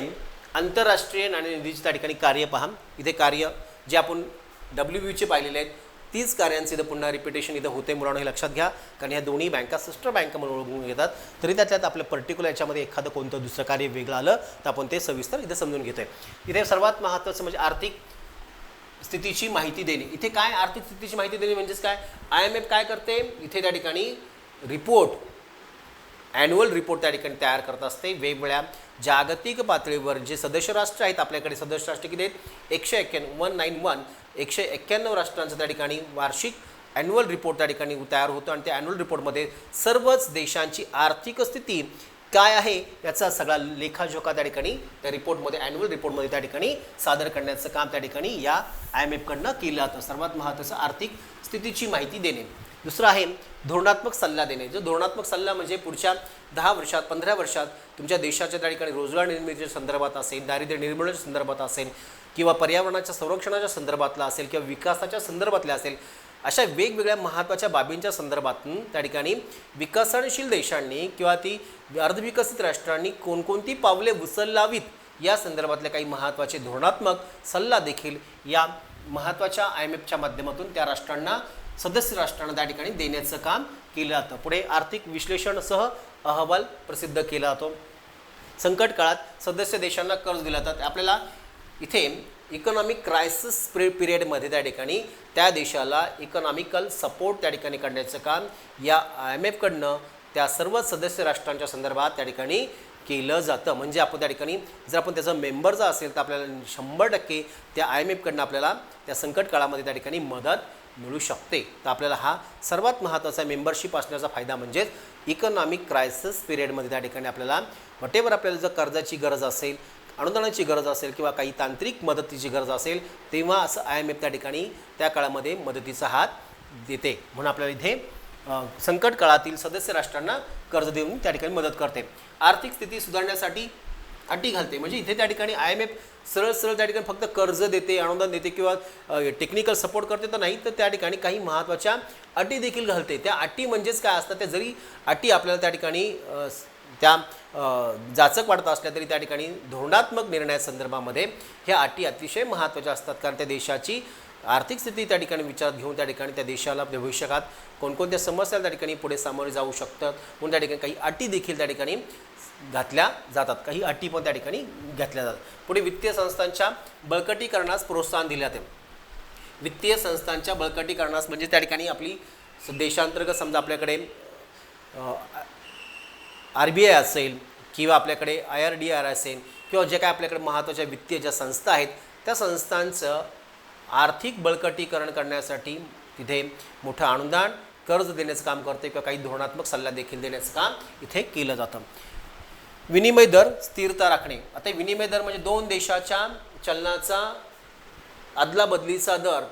आंतरराष्ट्रीय नाणेनिधीचे त्या ठिकाणी कार्य पहा. इथे कार्य जे आपण WBOचे पाहिलेले आहेत तीच कार्यांचे इथं पुन्हा रिपिटेशन इथं होते मुलांना हे लक्षात घ्या, कारण ह्या दोन्ही बँका सिस्टर बँका म्हणून ओळखून घेतात. तरी त्यातल्यात आपल्या पर्टिक्युलर याच्यामध्ये एखादं कोणतं दुसरं कार्य वेगळं आलं तर आपण ते सविस्तर इथं समजून घेतोय. इथे सर्वात महत्त्वाचं म्हणजे आर्थिक स्थितीची माहिती देणे. इथे काय आर्थिक स्थितीची माहिती देणे म्हणजेच काय, IMF काय करते इथे त्या ठिकाणी रिपोर्ट, ॲन्युअल रिपोर्ट त्या ठिकाणी तयार करत असते. वेगवेगळ्या जागतिक पातळीवर जे सदस्य राष्ट्र आहेत आपल्याकडे सदस्य राष्ट्र किती आहेत 191 राष्ट्रांचं त्या ठिकाणी वार्षिक ॲन्युअल रिपोर्ट त्या ठिकाणी तयार होतो आणि त्या ॲन्युअल रिपोर्टमध्ये सर्वच देशांची आर्थिक स्थिती काय आहे याचा सगळा लेखाजोखा त्या ठिकाणी त्या रिपोर्टमध्ये ॲन्युअल रिपोर्टमध्ये त्या ठिकाणी सादर करण्याचं काम त्या ठिकाणी या IMF कडनं केलं जातं. सर्वात महत्त्वाचं आर्थिक स्थितीची माहिती देणे. दुसरं आहे धोरणात्मक सल्ला देणे. जो धोरणात्मक सल्ला म्हणजे पुढच्या 10 वर्षात 15 वर्षात तुमच्या देशाच्या त्या ठिकाणी रोजगार निर्मितीच्या संदर्भात असेल, दारिद्र्य निर्मूलनाच्या संदर्भात असेल किंवा पर्यावरणाच्या संरक्षणाच्या संदर्भातला असेल किंवा विकासाच्या संदर्भातल्या असेल, अशा वेगवेगळ्या महत्त्वाच्या बाबींच्या संदर्भातून त्या ठिकाणी विकसनशील देशांनी किंवा ती अर्धविकसित राष्ट्रांनी कोणकोणती पावले उचलावीत या संदर्भातले काही महत्त्वाचे धोरणात्मक सल्ला देखील या महत्त्वाच्या IMFच्या माध्यमातून त्या राष्ट्रांना सदस्य राष्ट्रांना त्या ठिकाणी देण्याचं काम केलं जातं. पुढे आर्थिक विश्लेषणसह अहवाल प्रसिद्ध केला जातो. संकट काळात सदस्य देशांना कर्ज दिलं जातं. आपल्याला इथे इकॉनॉमिक क्रायसिस पिरियडमध्ये त्या ठिकाणी त्या देशाला इकॉनॉमिकल सपोर्ट त्या ठिकाणी करण्याचं काम या IMF कडनं त्या सर्व सदस्य राष्ट्रांच्या संदर्भात त्या ठिकाणी केलं जातं. म्हणजे आपण त्या ठिकाणी जर आपण त्याचा मेंबरचा असेल तर आपल्याला 100% त्या IMF कडनं आपल्याला त्या संकट काळामध्ये त्या ठिकाणी मदत मिळू शकते. तर आपल्याला हा सर्वात महत्त्वाचा मेंबरशिप असण्याचा फायदा म्हणजेच इकॉनॉमिक क्रायसिस पिरियडमध्ये त्या ठिकाणी आपल्याला व्हॉटेवर आपल्याला जर कर्जाची गरज असेल, अनुदानाची गरज असेल किंवा काही तांत्रिक मदतीची गरज असेल तेव्हा असं IMF त्या ठिकाणी त्या काळामध्ये मदतीचा हात देते. म्हणून आपल्याला इथे संकट काळातील सदस्य राष्ट्रांना कर्ज देऊन त्या ठिकाणी मदत करते. आर्थिक स्थिती सुधारण्यासाठी अटी घालते. म्हणजे इथे त्या ठिकाणी IMF सरळ त्या ठिकाणी फक्त कर्ज देते, अनुदान देते किंवा टेक्निकल सपोर्ट करते तर नाही, तर त्या ठिकाणी काही महत्त्वाच्या अटी देखील घालते. त्या अटी म्हणजेच काय असतात, त्या जरी अटी आपल्याला त्या ठिकाणी त्या जाचक वाढत असल्या तरी त्या ठिकाणी धोरणात्मक निर्णयासंदर्भामध्ये ह्या अटी अतिशय महत्त्वाच्या असतात. कारण त्या देशाची आर्थिक स्थिती त्या ठिकाणी विचारात घेऊन त्या ठिकाणी त्या देशाला भविष्यकाळात कोणकोणत्या समस्या त्या ठिकाणी पुढे सामोरे जाऊ शकतात म्हणून त्या ठिकाणी काही अटी देखील त्या ठिकाणी घातल्या जातात. काही अटी पण त्या ठिकाणी घातल्या जातात. पुढे वित्तीय संस्थांच्या बळकटीकरणास प्रोत्साहन दिले जाते. वित्तीय संस्थांच्या बळकटीकरणास म्हणजे त्या ठिकाणी आपली देशांतर्गत समजा आपल्याकडे RBI असेल किंवा आपल्याकडे IRDR असेल किंवा जे काय आपल्याकडे महत्त्वाच्या वित्तीय ज्या संस्था आहेत त्या संस्थांचं आर्थिक बळकटीकरण करण्यासाठी तिथे मोठं अनुदान कर्ज देण्याचं काम करते किंवा काही धोरणात्मक सल्ला देखील देण्याचं काम इथे केलं जातं. विनिमय दर स्थिरता राखणे. आता विनिमय दर म्हणजे दोन देशाच्या चलनाचा अदलाबदलीचा दर,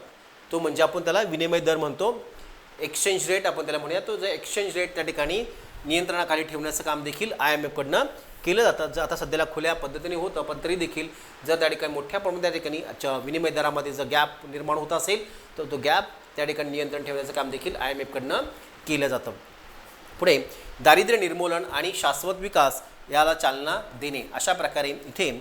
तो म्हणजे आपण त्याला विनिमय दर म्हणतो. एक्सचेंज रेट आपण त्याला म्हणूया. तो जो एक्सचेंज रेट त्या ठिकाणी नियंत्रणाखाली ठेवण्याचं काम देखील IMF कडनं केलं जातं. जर आता सध्याला खुल्या पद्धतीने होतं पण तरी देखील जर त्या ठिकाणी मोठ्या प्रमाणात त्या ठिकाणी विनिमय दरामध्ये जर गॅप निर्माण होत असेल तर तो गॅप त्या ठिकाणी नियंत्रण ठेवण्याचं काम देखील IMF कडनं केलं जातं. पुढे दारिद्र्य निर्मूलन आणि शाश्वत विकास याला चालना देणे. अशा प्रकारे इथे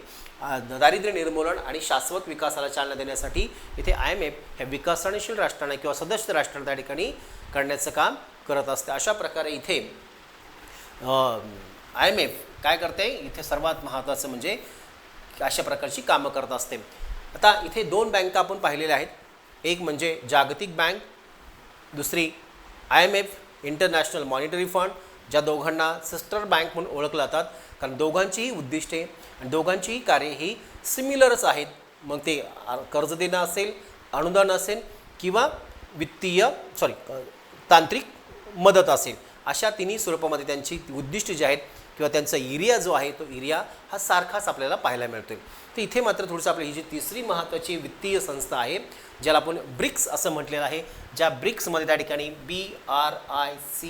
दारिद्र्य निर्मूलन आणि शाश्वत विकासाला चालना देण्यासाठी इथे IMF ह्या विकसनशील राष्ट्रांना किंवा सदस्य राष्ट्रांना त्या ठिकाणी करण्याचं काम करत असते. अशा प्रकारे इथे IMF काय करते, इथे सर्वात महत्त्वाचं म्हणजे अशा प्रकारची कामं करत असते. आता इथे दोन बँका आपण पाहिलेल्या आहेत. एक म्हणजे जागतिक बँक, दुसरी IMF इंटरनॅशनल मॉनिटरी फंड, ज्या दोघांना सिस्टर बँक म्हणून ओळखलं जातात. कारण दोघांचीही उद्दिष्टे आणि दोघांचीही कार्ये ही सिमिलरच आहेत. मग ते कर्ज देणं असेल, अनुदान असेल किंवा तांत्रिक मदत असेल, अशा तिन्ही स्वरूपामध्ये त्यांची उद्दिष्टे जी आहेत किंवा त्यांचा एरिया जो आहे तो एरिया हा सारखाच आपल्याला पाहायला मिळतो. तर इथे मात्र थोडंसं आपली ही जी तिसरी महत्त्वाची वित्तीय संस्था आहे ज्याला आपण ब्रिक्स असं म्हटलेलं आहे, ज्या ब्रिक्समध्ये त्या ठिकाणी BRICS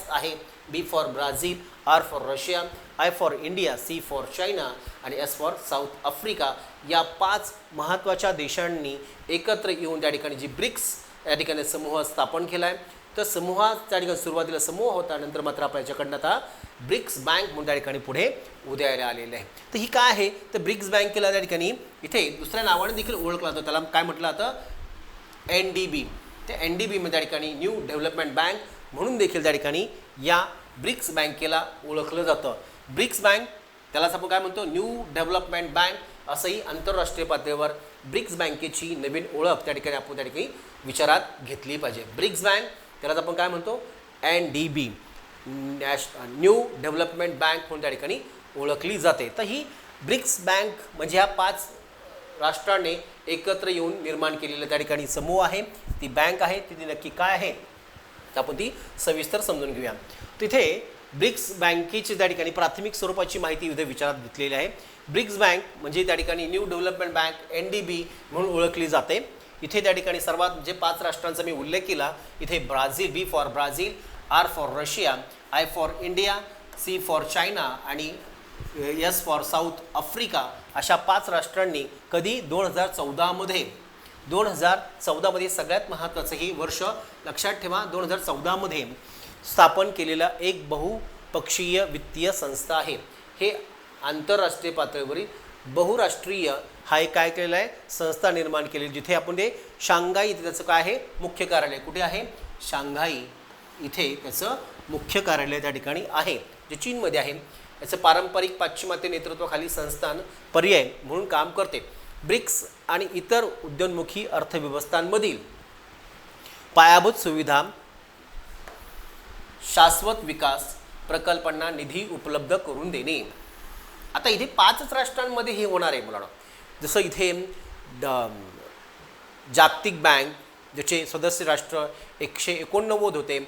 आहे. B for Brazil, R for Russia, I for India, C for China आणि S फॉर साऊथ आफ्रिका या 5 महत्त्वाच्या देशांनी एकत्र येऊन त्या ठिकाणी जी ब्रिक्स या ठिकाणी समूह स्थापन केला आहे. तर समूहात त्या ठिकाणी सुरुवातीला समूह होता, नंतर मात्र आपल्याच्याकडनं आता ब्रिक्स बँक म्हणून त्या ठिकाणी पुढे उदयाला आलेले आहे. तर ही काय आहे, तर ब्रिक्स बँकेला त्या ठिकाणी इथे दुसऱ्या नावाने देखील ओळखलं जातं. त्याला काय म्हटलं जातं, NDB. ते NDB मध्ये त्या ठिकाणी न्यू डेव्हलपमेंट बँक म्हणून देखील त्या ठिकाणी या ब्रिक्स बँकेला ओळखलं जातं. ब्रिक्स बँक त्यालाच आपण काय म्हणतो, न्यू डेव्हलपमेंट बँक असंही आंतरराष्ट्रीय पातळीवर ब्रिक्स बँकेची नवीन ओळख त्या ठिकाणी आपण त्या ठिकाणी विचारात घेतली पाहिजे. ब्रिक्स बँक त्यालाच आपण काय म्हणतो, NDB न्यू डेव्हलपमेंट बँक म्हणून त्या ठिकाणी ओळखली जाते. तर ही ब्रिक्स बँक म्हणजे ह्या 5 राष्ट्रांनी एकत्र येऊन निर्माण केलेलं त्या ठिकाणी समूह आहे. ती बँक आहे, ती नक्की काय आहे तर आपण ती सविस्तर समजून घेऊया. तिथे ब्रिक्स बँकेची त्या ठिकाणी प्राथमिक स्वरूपाची माहिती इथे विचारात घेतलेली आहे. ब्रिक्स बँक म्हणजे त्या ठिकाणी न्यू डेव्हलपमेंट बँक NDB म्हणून ओळखली जाते. इथे त्या ठिकाणी सर्वात जे 5 राष्ट्रांचा मी उल्लेख केला, इथे Brazil, B for Brazil, R for Russia, I for India, C for China आणि S फॉर साऊथ आफ्रिका अशा 5 राष्ट्रांनी कधी 2014 मध्ये सगळ्यात महत्त्वाचं ही वर्ष लक्षात ठेवा, 2014 मध्ये स्थापन केलेला एक बहुपक्षीय वित्तीय संस्था आहे. हे आंतरराष्ट्रीय पातळीवरील बहुराष्ट्रीय हा एक काय केलेला आहे संस्था निर्माण केली, जिथे आपण ते शांघाई इथे त्याचं काय आहे मुख्य कार्यालय कुठे आहे, शांघाई इथे त्याचं मुख्य कार्यालय त्या ठिकाणी आहे, जे चीनमध्ये आहे. याचं पारंपरिक पाश्चिमात्य नेतृत्वाखाली संस्थान पर्याय म्हणून काम करते. ब्रिक्स आणि इतर उद्योन्मुखी अर्थव्यवस्थांमधील पायाभूत सुविधा, शाश्वत विकास प्रकल्पांना निधी उपलब्ध करून देणे. आता इथे 5 राष्ट्रांमध्ये हे होणार आहे मुलांना. जसं इथे जागतिक बँक ज्याचे सदस्य राष्ट्र 189 होते,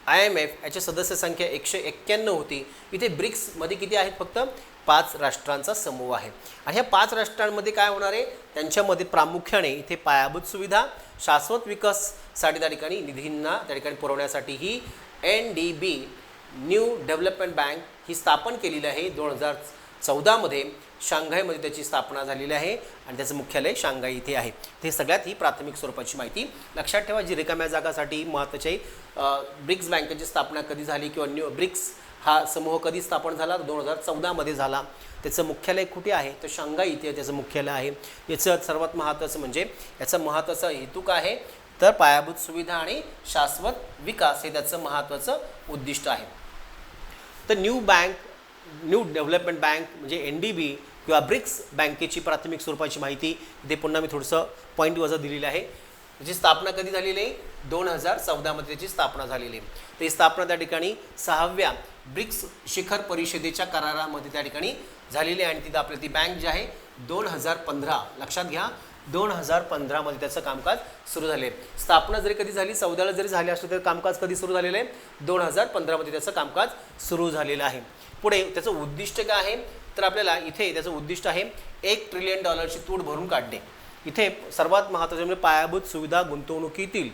IMF याचे सदस्य संख्या 191 होती. इथे ब्रिक्समध्ये किती आहेत, फक्त 5 राष्ट्रांचा समूह आहे. आणि ह्या 5 राष्ट्रांमध्ये काय होणार आहे, त्यांच्यामध्ये प्रामुख्याने इथे पायाभूत सुविधा, शाश्वत विकाससाठी त्या ठिकाणी निधींना त्या ठिकाणी पुरवण्यासाठी ही NDB न्यू डेव्हलपमेंट बँक ही स्थापन केलेली आहे. 2014 मध्ये शांघायमध्ये त्याची स्थापना झालेली आहे आणि त्याचं मुख्यालय शांघाई इथे आहे. ते सगळ्यात ही प्राथमिक स्वरूपाची माहिती लक्षात ठेवा, जी रिकाम्या जागासाठी महत्त्वाची. ब्रिक्स बँकेची स्थापना कधी झाली किंवा न्यू ब्रिक्स हा समूह कधी स्थापन झाला, 2014 मध्ये झाला. त्याचं मुख्यालय कुठे आहे, तर शांघाई इथे त्याचं मुख्यालय आहे. याचं सर्वात महत्त्वाचं म्हणजे याचा महत्त्वाचा हेतू काय आहे, तर पायाभूत सुविधा आणि शाश्वत विकास हे त्याचं महत्त्वाचं उद्दिष्ट आहे. तर न्यू डेव्हलपमेंट बँक म्हणजे NDB किंवा ब्रिक्स बँकेची प्राथमिक स्वरूपाची माहिती इथे पुन्हा मी थोडंसं पॉईंट वजा दिलेलं आहे. त्याची स्थापना कधी झालेली आहे, 2014 मध्ये त्याची स्थापना झालेली आहे. तर ही स्थापना त्या ठिकाणी 6व्या ब्रिक्स शिखर परिषदेच्या करारामध्ये त्या ठिकाणी झालेली आहे आणि तिथं आपली ती बँक जी आहे 2015 लक्षात घ्या, 2015 मध्ये त्याचं कामकाज सुरू झाले. स्थापना जरी कधी झाली 14ला जरी झाली असली तरी कामकाज कधी सुरू झालेलं आहे, 2015 मध्ये त्याचं कामकाज सुरू झालेलं आहे. पुढे त्याचं उद्दिष्ट काय आहे, तर आपल्याला इथे त्याचं उद्दिष्ट आहे $1 ट्रिलियन तूट भरून काढणे. इथे सर्वात महत्त्वाचं म्हणजे पायाभूत सुविधा गुंतवणुकीतील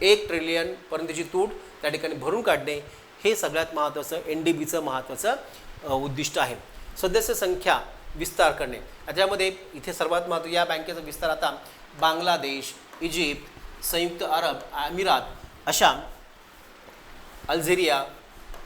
1 ट्रिलियन पर्यंतची तूट त्या ठिकाणी भरून काढणे हे सगळ्यात महत्त्वाचं NDBचं महत्त्वाचं उद्दिष्ट आहे. सदस्य संख्या विस्तार करणे. त्याच्यामध्ये इथे सर्वात महत्त्वाचं या बँकेचा विस्तार आता बांगलादेश, इजिप्त, संयुक्त अरब अमिरात अशा अल्जेरिया,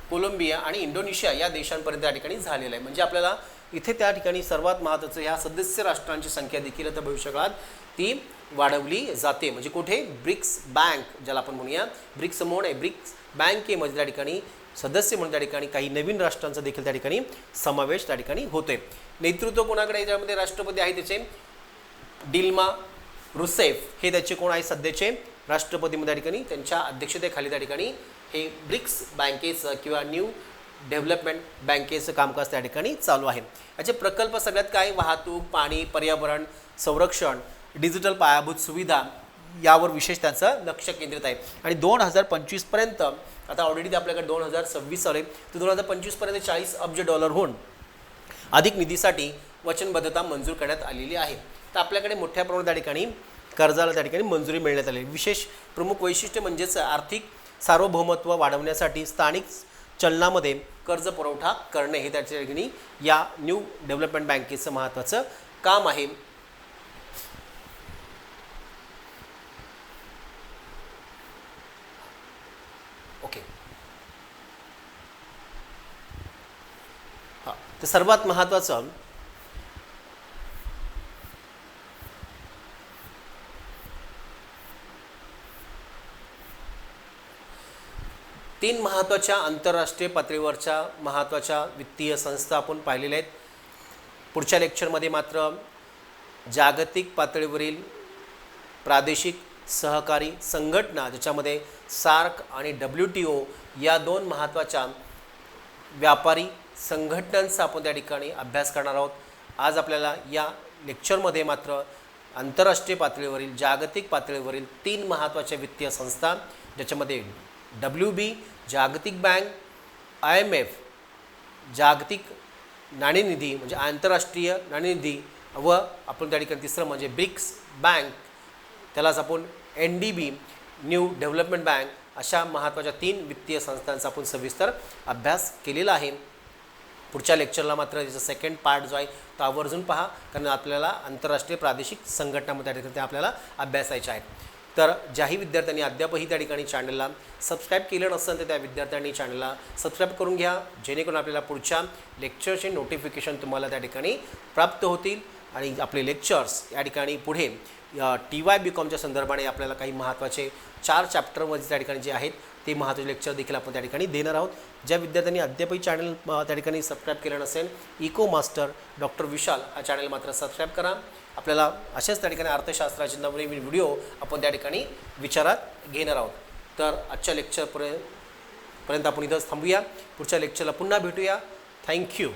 कोलंबिया आणि इंडोनेशिया या देशांपर्यंत त्या ठिकाणी झालेलं आहे. म्हणजे आपल्याला इथे त्या ठिकाणी सर्वात महत्त्वाचं ह्या सदस्य राष्ट्रांची संख्या देखील आता भविष्यकाळात ती वाढवली जाते. म्हणजे कुठे ब्रिक्स बँक ज्याला आपण म्हणूया ब्रिक्स समूह आहे, ब्रिक्स बँकेमध्ये त्या ठिकाणी सदस्य म्हणून त्या ठिकाणी काही नवीन राष्ट्रांचा देखील त्या ठिकाणी समावेश त्या ठिकाणी होतोय. नेतृत्व कोणाकडे, याच्यामध्ये राष्ट्रपती आहे त्याचे डिल्मा रुसेफ हे त्याचे कोण आहे सध्याचे राष्ट्रपती त्या ठिकाणी, त्यांच्या अध्यक्षतेखाली त्या ठिकाणी हे ब्रिक्स बँकेचं किंवा न्यू डेव्हलपमेंट बँकेचं कामकाज त्या ठिकाणी चालू आहे. याचे प्रकल्प सगळ्यात काय, वाहतूक, पाणी, पर्यावरण, संरक्षण, डिजिटल पायाभूत सुविधा यावर विशेष त्याचं लक्ष केंद्रित आहे. आणि 2025 पर्यंत आता ऑलरेडी आपल्याकडे 2026 आले, तर 2025 पर्यंत $40 अब्ज होऊन अधिक निधीसाठी वचनबद्धता मंजूर करण्यात आलेली आहे. तर आपल्याकडे मोठ्या प्रमाणात त्या ठिकाणी कर्जाला त्या ठिकाणी मंजुरी मिळण्यात आली. विशेष प्रमुख वैशिष्ट्य म्हणजेच आर्थिक सार्वभौमत्व वाढवण्यासाठी स्थानिक चलनामध्ये कर्ज पुरवठा करणे हे त्याच्या ठिकाणी या न्यू डेव्हलपमेंट बँकेचं महत्त्वाचं काम आहे. ओके, हां, तर सर्वात महत्त्वाचं तीन महत्त्वाच्या आंतरराष्ट्रीय पातळीवरच्या महत्त्वाच्या वित्तीय संस्था आपण पाहिलेल्या आहेत. पुढच्या लेक्चरमध्ये मात्र जागतिक पातळीवरील प्रादेशिक सहकारी संघटना ज्याच्यामध्ये सार्क आणि WTO या 2 महत्त्वाच्या व्यापारी संघटनांचा आपण त्या ठिकाणी अभ्यास करणार आहोत. आज आपल्याला या लेक्चरमध्ये मात्र आंतरराष्ट्रीय पातळीवरील जागतिक पातळीवरील 3 महत्त्वाच्या वित्तीय संस्था ज्याच्यामध्ये WB जागतिक बँक, IMF जागतिक नाणेनिधी म्हणजे आंतरराष्ट्रीय नाणेनिधी व आपण त्या ठिकाणी तिसरं म्हणजे ब्रिक्स बँक, त्यालाच आपण NDB न्यू डेव्हलपमेंट बँक, अशा महत्त्वाच्या 3 वित्तीय संस्थांचा आपण सविस्तर अभ्यास केलेला आहे. पुढच्या लेक्चरला मात्र त्याचा सेकंड पार्ट जो आहे तो आवर्जून पहा, कारण आपल्याला आंतरराष्ट्रीय प्रादेशिक संघटनामध्ये त्या ठिकाणी आपल्याला अभ्यासायचे आहेत. तर ज्याही विद्यार्थ्यांनी अद्यापही त्या ठिकाणी चॅनलला सबस्क्राईब केलं नसेल तर त्या विद्यार्थ्यांनी चॅनलला सबस्क्राईब करून घ्या, जेणेकरून आपल्याला पुढच्या लेक्चरचे नोटिफिकेशन तुम्हाला त्या ठिकाणी प्राप्त होतील आणि आपले लेक्चर्स या ठिकाणी पुढे TYBCOMच्या संदर्भाने आपल्याला काही महत्त्वाचे 4 चॅप्टरमध्ये त्या ठिकाणी जे आहेत ते महत्त्वाचे लेक्चर देखील आपण त्या ठिकाणी देणार आहोत. ज्या विद्यार्थ्यांनी अद्यापही चॅनल त्या ठिकाणी सबस्क्राईब केलं नसेल, इको मास्टर डॉक्टर विशाल हा चॅनल मात्र सबस्क्राईब करा. आपल्याला अशाच त्या ठिकाणी अर्थशास्त्राचे नवनवीन व्हिडिओ आपण त्या ठिकाणी विचारात घेणार आहोत. तर आजच्या लेक्चरपर्यंत आपण इथंच थांबूया. पुढच्या लेक्चरला पुन्हा भेटूया. थँक्यू.